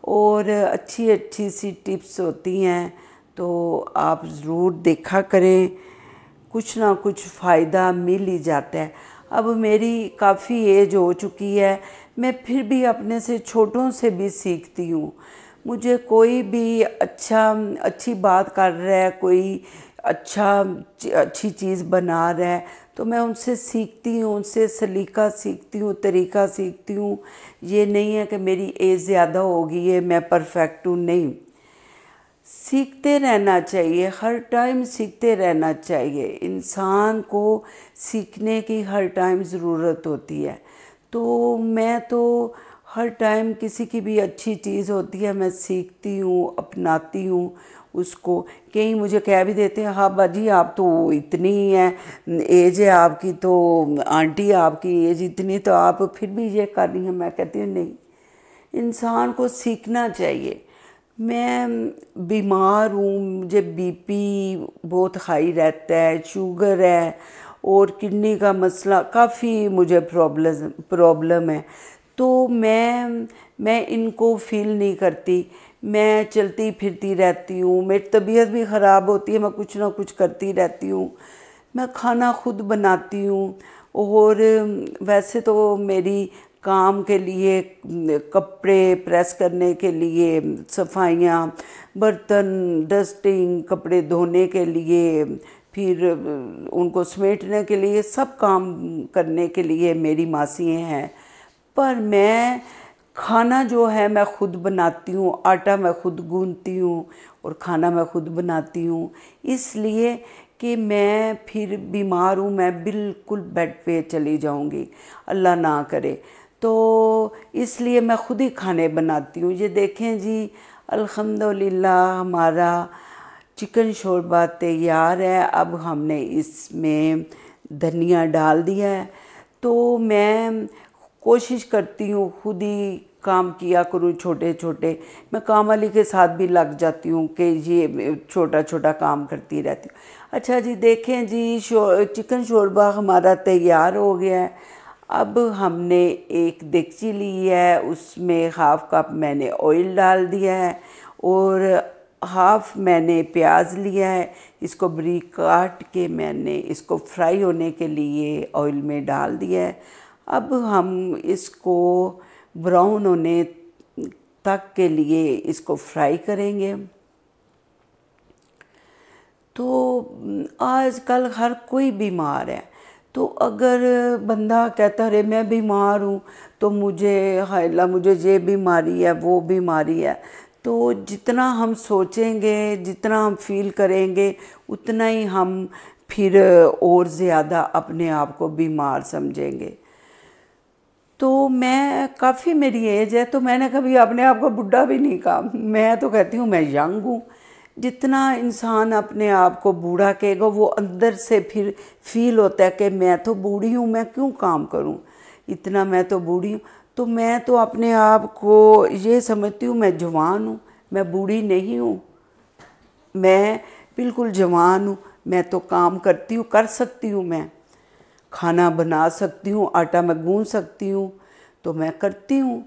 और अच्छी अच्छी सी टिप्स होती हैं, तो आप ज़रूर देखा करें, कुछ ना कुछ फ़ायदा मिल ही जाता है। अब मेरी काफ़ी एज हो चुकी है, मैं फिर भी अपने से छोटों से भी सीखती हूँ। मुझे कोई भी अच्छी बात कर रहा है, कोई अच्छी चीज़ बना रहा है, तो मैं उनसे सीखती हूँ, उनसे सलीका सीखती हूँ, तरीका सीखती हूँ। ये नहीं है कि मेरी एज ज़्यादा हो गई है मैं परफेक्ट हूँ, नहीं। सीखते रहना चाहिए, हर टाइम सीखते रहना चाहिए। इंसान को सीखने की हर टाइम ज़रूरत होती है। तो मैं तो हर टाइम किसी की भी अच्छी चीज़ होती है मैं सीखती हूँ, अपनाती हूँ उसको। कई मुझे कह भी देते हैं, हाँ बाजी आप तो इतनी ही हैं, एज है आपकी, तो आंटी आपकी एज इतनी, तो आप फिर भी ये कर रही हैं। मैं कहती हूँ नहीं, इंसान को सीखना चाहिए। मैं बीमार हूँ, मुझे बीपी बहुत हाई रहता है, शुगर है और किडनी का मसला, काफ़ी मुझे प्रॉब्लम है। तो मैं इनको फील नहीं करती, मैं चलती फिरती रहती हूँ। मेरी तबीयत भी ख़राब होती है, मैं कुछ ना कुछ करती रहती हूँ। मैं खाना खुद बनाती हूँ और वैसे तो मेरी काम के लिए, कपड़े प्रेस करने के लिए, सफाइयाँ, बर्तन, डस्टिंग, कपड़े धोने के लिए, फिर उनको समेटने के लिए, सब काम करने के लिए मेरी मासियाँ हैं। पर मैं खाना जो है मैं खुद बनाती हूँ, आटा मैं खुद गूंथती हूँ और खाना मैं खुद बनाती हूँ, इसलिए कि मैं फिर बीमार हूँ, मैं बिल्कुल बेड पे चली जाऊँगी, अल्लाह ना करे। तो इसलिए मैं खुद ही खाने बनाती हूँ। ये देखें जी, अल्हम्दुलिल्लाह हमारा चिकन शोरबा तैयार है। अब हमने इसमें धनिया डाल दिया है, तो मैं कोशिश करती हूँ खुद ही काम किया करूँ छोटे छोटे। मैं काम वाली के साथ भी लग जाती हूँ कि ये छोटा छोटा काम करती रहती हूँ। अच्छा जी, देखें जी, चिकन शोरबा हमारा तैयार हो गया है। अब हमने एक देगची ली है, उसमें हाफ़ कप मैंने ऑयल डाल दिया है और हाफ़ मैंने प्याज लिया है। इसको बारीक काट के मैंने इसको फ्राई होने के लिए ऑयल में डाल दिया है। अब हम इसको ब्राउन होने तक के लिए इसको फ्राई करेंगे। तो आजकल हर कोई बीमार है, तो अगर बंदा कहता है अरे मैं बीमार हूँ, तो मुझे हाय अल्लाह मुझे ये बीमारी है वो बीमारी है, तो जितना हम सोचेंगे, जितना हम फील करेंगे, उतना ही हम फिर और ज़्यादा अपने आप को बीमार समझेंगे। तो मैं काफ़ी, मेरी एज है, तो मैंने कभी अपने आप को बुढ़ा भी नहीं कहा। मैं तो कहती हूँ मैं यंग हूँ। जितना इंसान अपने आप को बूढ़ा कहेगा, वो अंदर से फिर फील होता है कि मैं तो बूढ़ी हूँ, मैं क्यों काम करूँ इतना, मैं तो बूढ़ी हूँ। तो मैं तो अपने आप को ये समझती हूँ मैं जवान हूँ, मैं बूढ़ी नहीं हूँ, मैं बिल्कुल जवान हूँ। मैं तो काम करती हूँ, कर सकती हूँ, मैं खाना बना सकती हूँ, आटा मैं गूंथ सकती हूँ, तो मैं करती हूँ।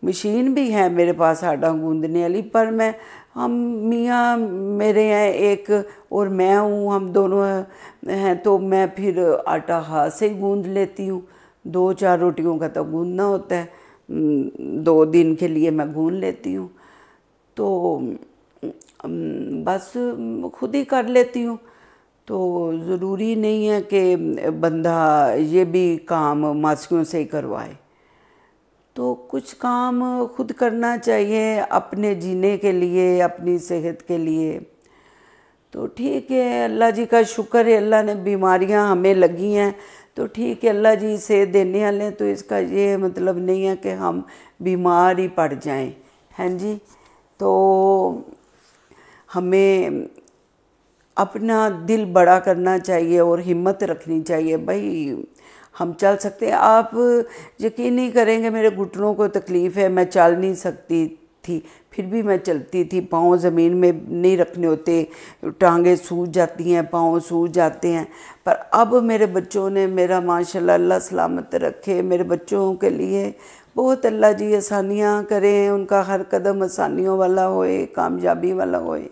मशीन भी है मेरे पास आटा गूंदने वाली, पर मैं हम मियाँ मेरे हैं एक और मैं हूँ, हम दोनों हैं, तो मैं फिर आटा हाथ से ही गूँध लेती हूँ। 2-4 रोटियों का तो गूँधना होता है, 2 दिन के लिए मैं गूँध लेती हूँ। तो बस खुद ही कर लेती हूँ। तो ज़रूरी नहीं है कि बंदा ये भी काम मासियों से ही करवाए। तो कुछ काम खुद करना चाहिए अपने जीने के लिए, अपनी सेहत के लिए। तो ठीक है, अल्लाह जी का शुक्र है, अल्लाह ने बीमारियां हमें लगी हैं तो ठीक है, अल्लाह जी सेहत देने वाले हैं, तो इसका ये मतलब नहीं है कि हम बीमार ही पड़ जाएं। हैं जी। तो हमें अपना दिल बड़ा करना चाहिए और हिम्मत रखनी चाहिए। भाई हम चल सकते हैं। आप यकीन नहीं करेंगे, मेरे घुटनों को तकलीफ़ है, मैं चल नहीं सकती थी, फिर भी मैं चलती थी। पाँव ज़मीन में नहीं रखने होते, टांगें सूज जाती हैं, पाँव सूज जाते हैं। पर अब मेरे बच्चों ने मेरा माशाल्लाह, अल्लाह सलामत रखे, मेरे बच्चों के लिए बहुत अल्लाह जी आसानियाँ करें, उनका हर कदम आसानियों वाला होए, कामयाबी वाला होए।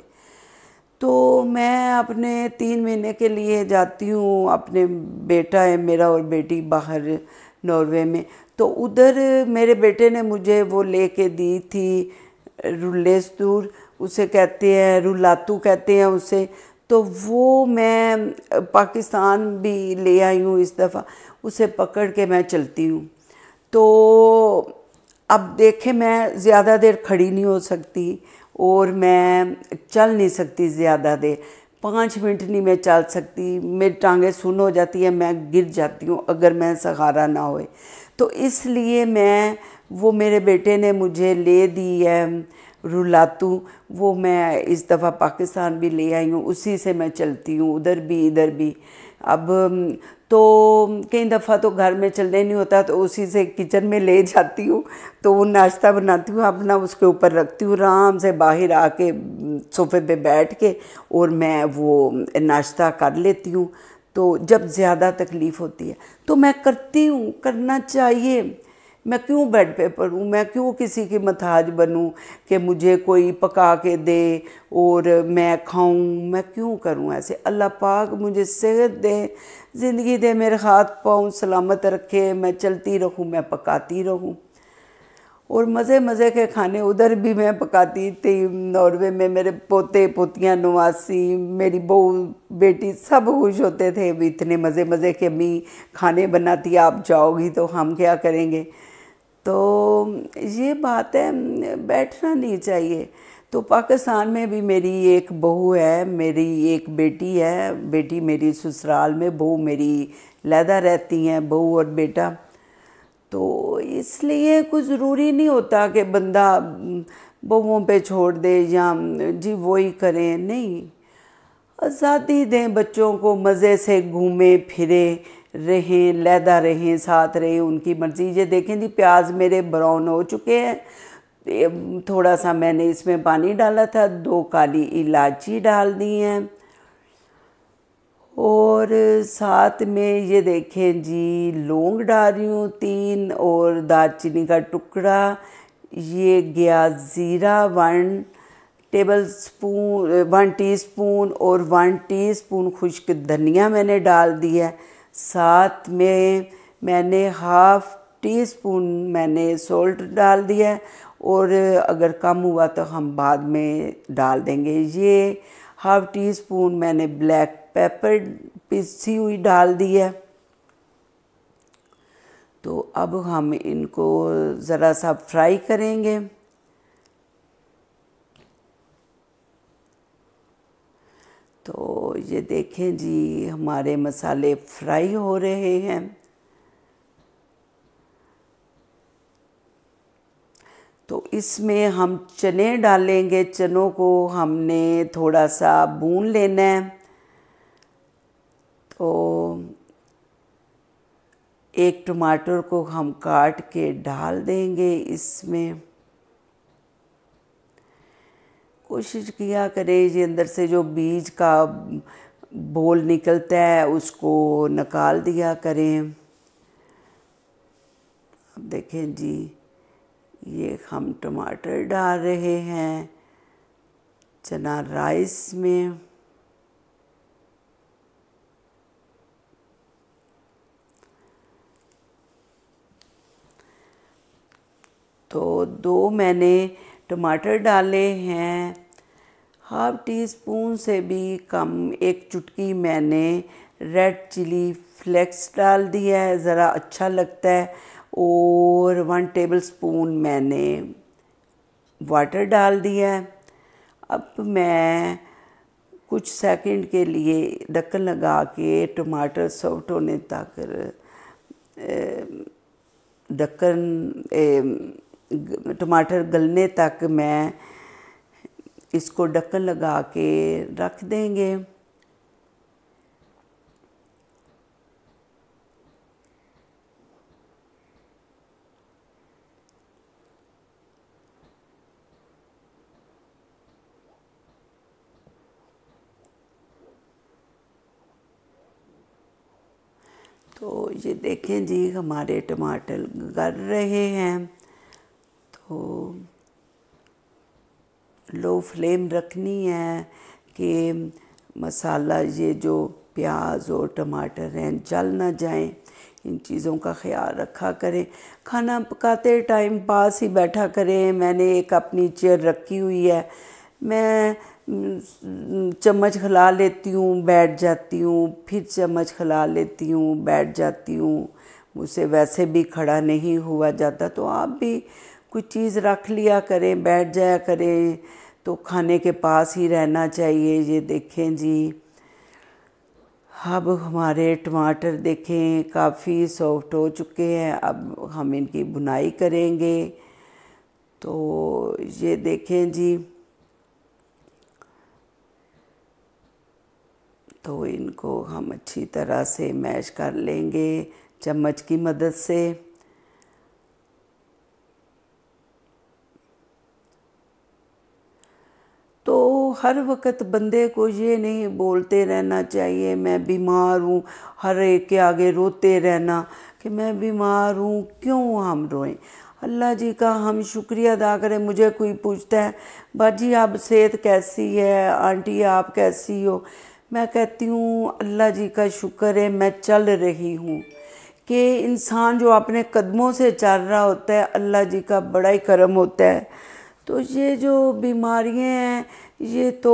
तो मैं अपने 3 महीने के लिए जाती हूँ, अपने बेटा है मेरा और बेटी बाहर नॉर्वे में। तो उधर मेरे बेटे ने मुझे वो लेके दी थी रुलेस्तूर, उसे कहते हैं, रुलातू कहते हैं उसे। तो वो मैं पाकिस्तान भी ले आई हूँ इस दफ़ा, उसे पकड़ के मैं चलती हूँ। तो अब देखें, मैं ज़्यादा देर खड़ी नहीं हो सकती और मैं चल नहीं सकती ज़्यादा देर, 5 मिनट नहीं मैं चल सकती, मेरी टांगें सुन्न हो जाती हैं, मैं गिर जाती हूँ अगर मैं सहारा ना होए। तो इसलिए मैं, वो मेरे बेटे ने मुझे ले दी है रुलातू, वो मैं इस दफ़ा पाकिस्तान भी ले आई हूँ, उसी से मैं चलती हूँ, उधर भी इधर भी। अब तो कई दफ़ा तो घर में चलने नहीं होता, तो उसी से किचन में ले जाती हूँ। तो वो नाश्ता बनाती हूँ अपना, उसके ऊपर रखती हूँ, आराम से बाहर आके सोफ़े पे बैठ के और मैं वो नाश्ता कर लेती हूँ। तो जब ज़्यादा तकलीफ़ होती है तो मैं करती हूँ, करना चाहिए। मैं क्यों बेड पे परूँ, मैं क्यों किसी की मोहताज बनूँ कि मुझे कोई पका के दे और मैं खाऊं, मैं क्यों करूं ऐसे। अल्लाह पाक मुझे सेहत दे, ज़िंदगी दे, मेरे हाथ पाँव सलामत रखे, मैं चलती रहूं, मैं पकाती रहूं। और मज़े मज़े के खाने उधर भी मैं पकाती थी नॉर्वे में। मेरे पोते पोतियाँ, नवासी, मेरी बहू बेटी सब खुश होते थे, भी इतने मज़े मज़े के अम्मी खाने बनाती, आप जाओगी तो हम क्या करेंगे। तो ये बात है, बैठना नहीं चाहिए। तो पाकिस्तान में भी मेरी एक बहू है, मेरी एक बेटी है, बेटी मेरी ससुराल में, बहू मेरी लैदा रहती हैं, बहू और बेटा। तो इसलिए कुछ ज़रूरी नहीं होता कि बंदा बहुओं पे छोड़ दे या जी वही करें, नहीं। आज़ादी दें बच्चों को, मज़े से घूमें फिरें, रहें, लैदा रहें, साथ रहें, उनकी मर्ज़ी। ये देखें जी, प्याज मेरे ब्राउन हो चुके हैं, थोड़ा सा मैंने इसमें पानी डाला था, 2 काली इलायची डाल दी हैं और साथ में ये देखें जी लौंग डाल रही हूँ 3 और दालचीनी का टुकड़ा। ये गया ज़ीरा 1 टीस्पून और 1 टीस्पून खुश्क धनिया मैंने डाल दिया है। साथ में मैंने हाफ़ टी स्पून मैंने सॉल्ट डाल दिया है और अगर कम हुआ तो हम बाद में डाल देंगे। ये हाफ़ टी स्पून मैंने ब्लैक पेपर पिसी हुई डाल दी है। तो अब हम इनको ज़रा सा फ्राई करेंगे। तो ये देखें जी, हमारे मसाले फ्राई हो रहे हैं। तो इसमें हम चने डालेंगे, चनों को हमने थोड़ा सा भून लेना है। तो एक टमाटर को हम काट के डाल देंगे इसमें। कोशिश किया करें ये अंदर से जो बीज का बोल निकलता है उसको निकाल दिया करें। अब देखें जी, ये हम टमाटर डाल रहे हैं। चना राइस में। तो 2 मैंने टमाटर डाले हैं, हाफ टी स्पून से भी कम 1 चुटकी मैंने रेड चिली फ्लेक्स डाल दिया है, ज़रा अच्छा लगता है। और 1 टेबलस्पून मैंने वाटर डाल दिया है। अब मैं कुछ सेकंड के लिए ढक्कन लगा के टमाटर सॉफ्ट होने तक टमाटर गलने तक मैं इसको ढक्कन लगा के रख देंगे। तो ये देखें जी, हमारे टमाटर गल रहे हैं। तो लो फ्लेम रखनी है कि मसाला, ये जो प्याज और टमाटर हैं, जल ना जाएं। इन चीज़ों का ख्याल रखा करें। खाना पकाते टाइम पास ही बैठा करें। मैंने एक अपनी चेयर रखी हुई है, मैं चम्मच खिला लेती हूँ, बैठ जाती हूँ, फिर चम्मच खिला लेती हूँ, बैठ जाती हूँ। मुझसे वैसे भी खड़ा नहीं हुआ जाता। तो आप भी कुछ चीज़ रख लिया करें, बैठ जाया करें। तो खाने के पास ही रहना चाहिए। ये देखें जी, अब हमारे टमाटर देखें काफ़ी सॉफ्ट हो चुके हैं। अब हम इनकी भुनाई करेंगे। तो ये देखें जी, तो इनको हम अच्छी तरह से मैश कर लेंगे चम्मच की मदद से। तो हर वक्त बंदे को ये नहीं बोलते रहना चाहिए मैं बीमार हूँ, हर एक के आगे रोते रहना कि मैं बीमार हूँ। क्यों हम रोएं? अल्लाह जी का हम शुक्रिया अदा करें। मुझे कोई पूछता है बाजी आप सेहत कैसी है, आंटी आप कैसी हो, मैं कहती हूँ अल्लाह जी का शुक्र है मैं चल रही हूँ। कि इंसान जो अपने कदमों से चल रहा होता है, अल्लाह जी का बड़ा ही करम होता है। तो ये जो बीमारियां हैं ये तो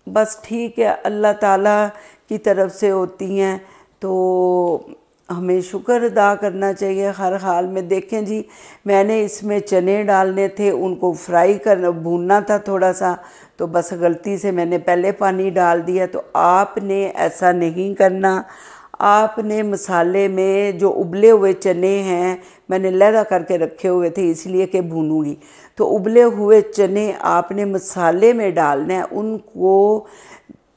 बस ठीक है, अल्लाह ताला की तरफ से होती हैं। तो हमें शुक्र अदा करना चाहिए हर हाल में। देखें जी, मैंने इसमें चने डालने थे, उनको फ्राई करना, भूनना था थोड़ा सा, तो बस गलती से मैंने पहले पानी डाल दिया। तो आपने ऐसा नहीं करना। आपने मसाले में जो उबले हुए चने हैं, मैंने लहदा करके रखे हुए थे इसलिए कि भूनूंगी, तो उबले हुए चने आपने मसाले में डालना है। उनको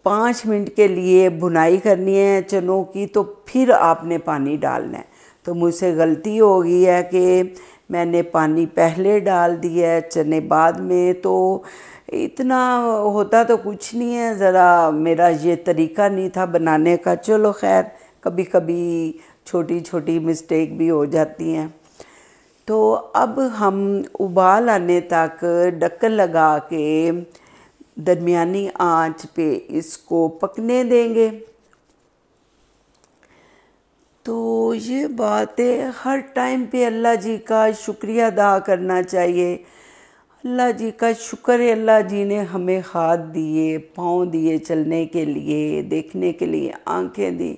5 मिनट के लिए भुनाई करनी है चनों की, तो फिर आपने पानी डालना है। तो मुझसे गलती हो गई है कि मैंने पानी पहले डाल दिया है, चने बाद में। तो इतना होता तो कुछ नहीं है, ज़रा मेरा ये तरीका नहीं था बनाने का। चलो खैर, कभी कभी छोटी छोटी मिस्टेक भी हो जाती हैं। तो अब हम उबाल आने तक ढक्कन लगा के दरमियानी आंच पे इसको पकने देंगे। तो ये बात है, हर टाइम पे अल्लाह जी का शुक्रिया अदा करना चाहिए। अल्लाह जी का शुक्र है, अल्लाह जी ने हमें हाथ दिए, पाँव दिए चलने के लिए, देखने के लिए आंखें दी।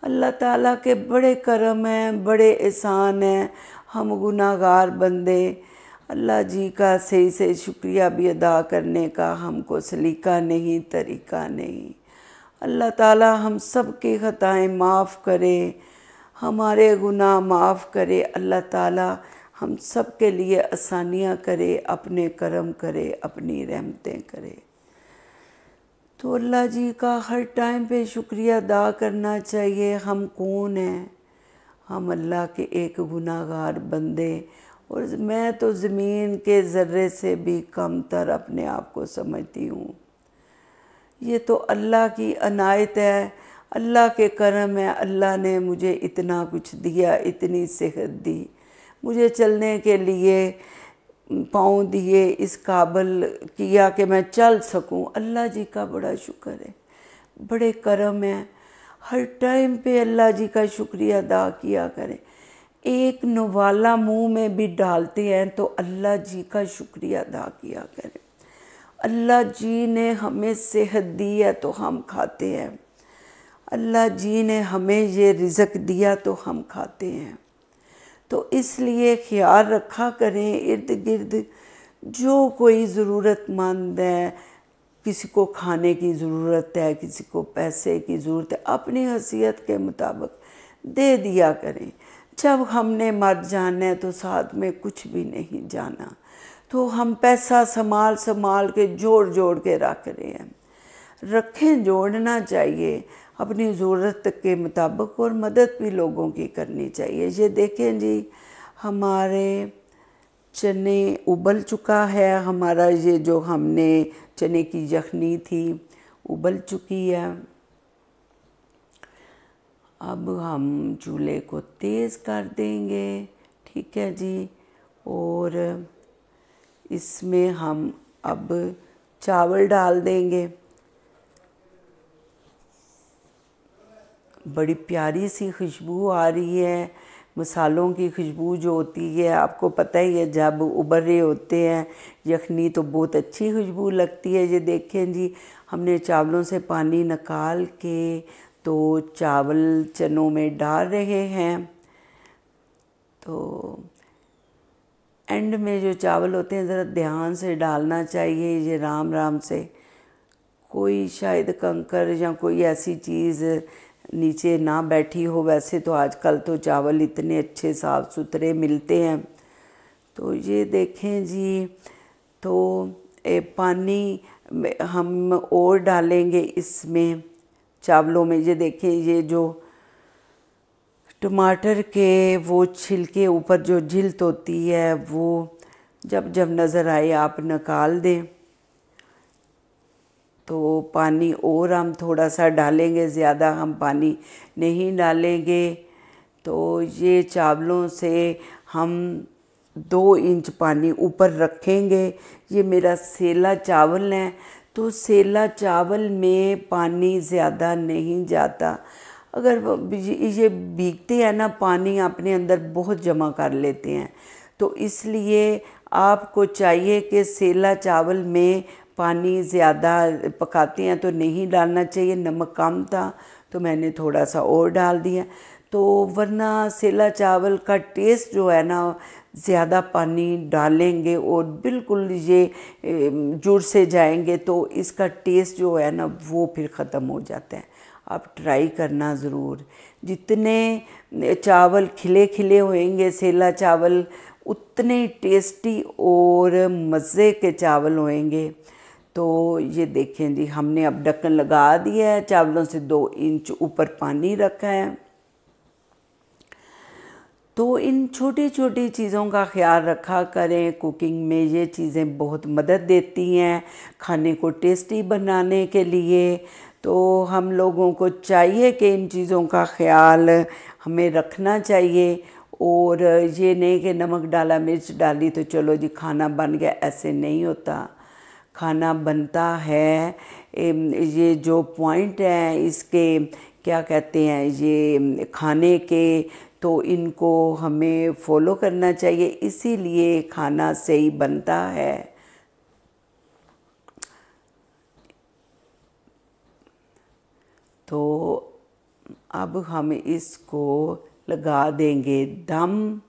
अल्लाह ताला के बड़े करम हैं, बड़े एहसान हैं। हम गुनाहगार बंदे, अल्लाह जी का सही से शुक्रिया भी अदा करने का हमको सलीका नहीं, तरीका नहीं। अल्लाह ताला हम सब की ख़ताएँ माफ़ करे, हमारे गुनाह माफ़ करे। अल्लाह ताला हम सब के लिए आसानियाँ करे, अपने करम करे, अपनी रहमतें करे। तो अल्लाह जी का हर टाइम पे शुक्रिया अदा करना चाहिए। हम कौन हैं? हम अल्लाह के एक गुनाहगार बंदे, और मैं तो ज़मीन के ज़र्रे से भी कमतर अपने आप को समझती हूँ। ये तो अल्लाह की अनायत है, अल्लाह के करम है। अल्लाह ने मुझे इतना कुछ दिया, इतनी सेहत दी, मुझे चलने के लिए पाँव दिए, इस काबिल किया कि मैं चल सकूं। अल्लाह जी का बड़ा शुक्र है, बड़े करम है। हर टाइम पे अल्लाह जी का शुक्रिया अदा किया करें। एक नवाला मुंह में भी डालते हैं तो अल्लाह जी का शुक्रिया अदा किया करें। अल्लाह जी ने हमें सेहत दी है तो हम खाते हैं, अल्लाह जी ने हमें ये रिज़्क दिया तो हम खाते हैं। तो इसलिए ख्याल रखा करें, इर्द गिर्द जो कोई ज़रूरतमंद है, किसी को खाने की ज़रूरत है, किसी को पैसे की ज़रूरत है, अपनी हैसियत के मुताबिक दे दिया करें। जब हमने मर जाना है तो साथ में कुछ भी नहीं जाना, तो हम पैसा संभाल संभाल के जोड़ जोड़ के रख रहे हैं। रखें, जोड़ना चाहिए अपनी ज़रूरत के मुताबिक, और मदद भी लोगों की करनी चाहिए। ये देखें जी, हमारे चने उबल चुका है, हमारा ये जो हमने चने की यखनी थी उबल चुकी है। अब हम चूल्हे को तेज़ कर देंगे, ठीक है जी। और इसमें हम अब चावल डाल देंगे। बड़ी प्यारी सी खुशबू आ रही है, मसालों की खुशबू जो होती है, आपको पता ही है जब उबर रहे होते हैं यखनी तो बहुत अच्छी खुशबू लगती है। ये देखें जी, हमने चावलों से पानी निकाल के तो चावल चनों में डाल रहे हैं। तो एंड में जो चावल होते हैं ज़रा ध्यान से डालना चाहिए, ये राम राम से, कोई शायद कंकर या कोई ऐसी चीज़ नीचे ना बैठी हो। वैसे तो आजकल तो चावल इतने अच्छे साफ़ सुथरे मिलते हैं। तो ये देखें जी, तो पानी हम और डालेंगे इसमें चावलों में। ये देखें, ये जो टमाटर के वो छिलके ऊपर जो जिल्द होती है वो जब जब नज़र आए आप निकाल दें। तो पानी और हम थोड़ा सा डालेंगे, ज़्यादा हम पानी नहीं डालेंगे। तो ये चावलों से हम 2 इंच पानी ऊपर रखेंगे। ये मेरा सेला चावल है, तो सेला चावल में पानी ज़्यादा नहीं जाता। अगर ये भीगते हैं ना, पानी अपने अंदर बहुत जमा कर लेते हैं। तो इसलिए आपको चाहिए कि सेला चावल में पानी ज़्यादा पकाते हैं तो नहीं डालना चाहिए। नमक कम था तो मैंने थोड़ा सा और डाल दिया। तो वरना सेला चावल का टेस्ट जो है ना, ज़्यादा पानी डालेंगे और बिल्कुल ये जुड़ से जाएंगे तो इसका टेस्ट जो है ना वो फिर ख़त्म हो जाता है। आप ट्राई करना ज़रूर। जितने चावल खिले खिले होएंगे सेला चावल, उतने टेस्टी और मज़े के चावल होएंगे। तो ये देखें जी, हमने अब ढक्कन लगा दिया है, चावलों से 2 इंच ऊपर पानी रखा है। तो इन छोटी छोटी चीज़ों का ख्याल रखा करें। कुकिंग में ये चीज़ें बहुत मदद देती हैं खाने को टेस्टी बनाने के लिए। तो हम लोगों को चाहिए कि इन चीज़ों का ख्याल हमें रखना चाहिए। और ये नहीं कि नमक डाला, मिर्च डाली तो चलो जी खाना बन गया, ऐसे नहीं होता। खाना बनता है, ये जो पॉइंट हैं इसके क्या कहते हैं ये खाने के, तो इनको हमें फॉलो करना चाहिए, इसीलिए खाना सही बनता है। तो अब हम इसको लगा देंगे दम।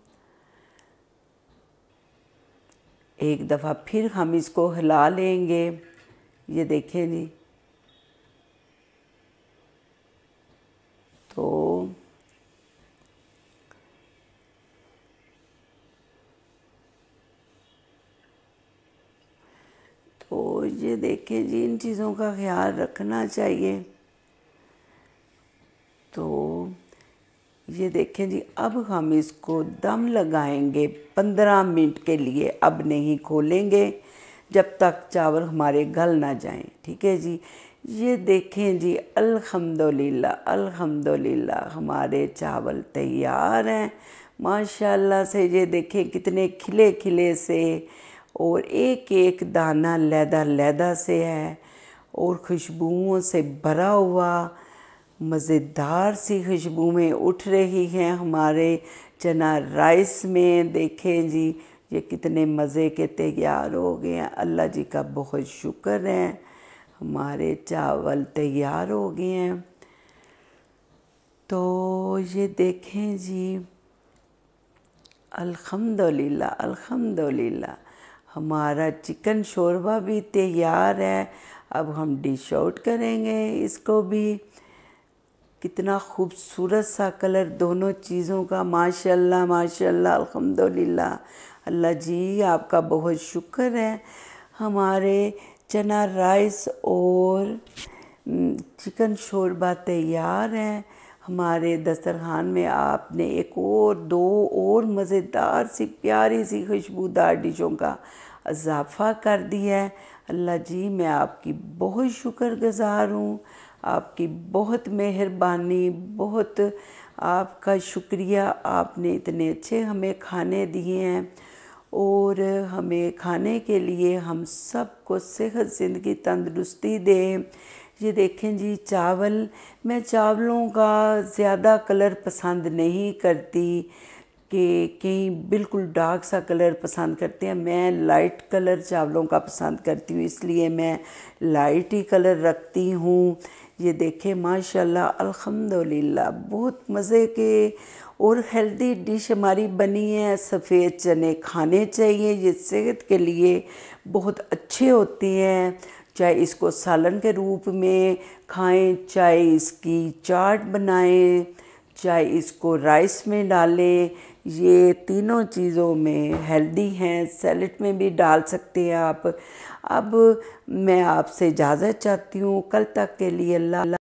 एक दफ़ा फिर हम इसको हिला लेंगे। ये देखें जी, तो ये देखें जी, इन चीज़ों का ख्याल रखना चाहिए। तो ये देखें जी, अब हम इसको दम लगाएंगे 15 मिनट के लिए। अब नहीं खोलेंगे जब तक चावल हमारे गल ना जाएं, ठीक है जी। ये देखें जी, अल्हम्दुलिल्लाह अल्हम्दुलिल्लाह हमारे चावल तैयार हैं माशाल्लाह से। ये देखें कितने खिले खिले से और एक एक दाना लैदा से है और खुशबुओं से भरा हुआ मज़ेदार सी खुशबुएं उठ रही हैं हमारे चना राइस में। देखें जी ये कितने मज़े के तैयार हो गए हैं। अल्लाह जी का बहुत शुक्र है, हमारे चावल तैयार हो गए हैं। तो ये देखें जी, अल्हम्दुलिल्लाह अल्हम्दुलिल्लाह हमारा चिकन शोरबा भी तैयार है। अब हम डिश आउट करेंगे इसको भी। कितना खूबसूरत सा कलर दोनों चीज़ों का, माशाल्लाह माशाल्लाह अल्हम्दुलिल्लाह। अल्लाह जी आपका बहुत शुक्र है। हमारे चना राइस और चिकन शोरबा तैयार है। हमारे दस्तरखान में आपने एक और दो और मज़ेदार सी प्यारी सी खुशबूदार डिशों का इजाफ़ा कर दिया है। अल्लाह जी मैं आपकी बहुत शुक्रगुज़ार हूँ, आपकी बहुत मेहरबानी, बहुत आपका शुक्रिया। आपने इतने अच्छे हमें खाने दिए हैं और हमें खाने के लिए हम सबको सेहत ज़िंदगी तंदुरुस्ती दें। ये देखें जी चावल, मैं चावलों का ज़्यादा कलर पसंद नहीं करती कि कहीं बिल्कुल डार्क सा कलर पसंद करते हैं। मैं लाइट कलर चावलों का पसंद करती हूँ, इसलिए मैं लाइट ही कलर रखती हूँ। ये देखें माशाल्लाह अल्हम्दुलिल्लाह बहुत मज़े के और हेल्दी डिश हमारी बनी है। सफ़ेद चने खाने चाहिए, ये सेहत के लिए बहुत अच्छे होते हैं। चाहे इसको सालन के रूप में खाएं, चाहे इसकी चाट बनाएं, चाहे इसको राइस में डालें, ये तीनों चीज़ों में हेल्दी हैं। सैलेड में भी डाल सकते हैं आप। अब मैं आपसे इजाज़त चाहती हूँ, कल तक के लिए अल्लाह।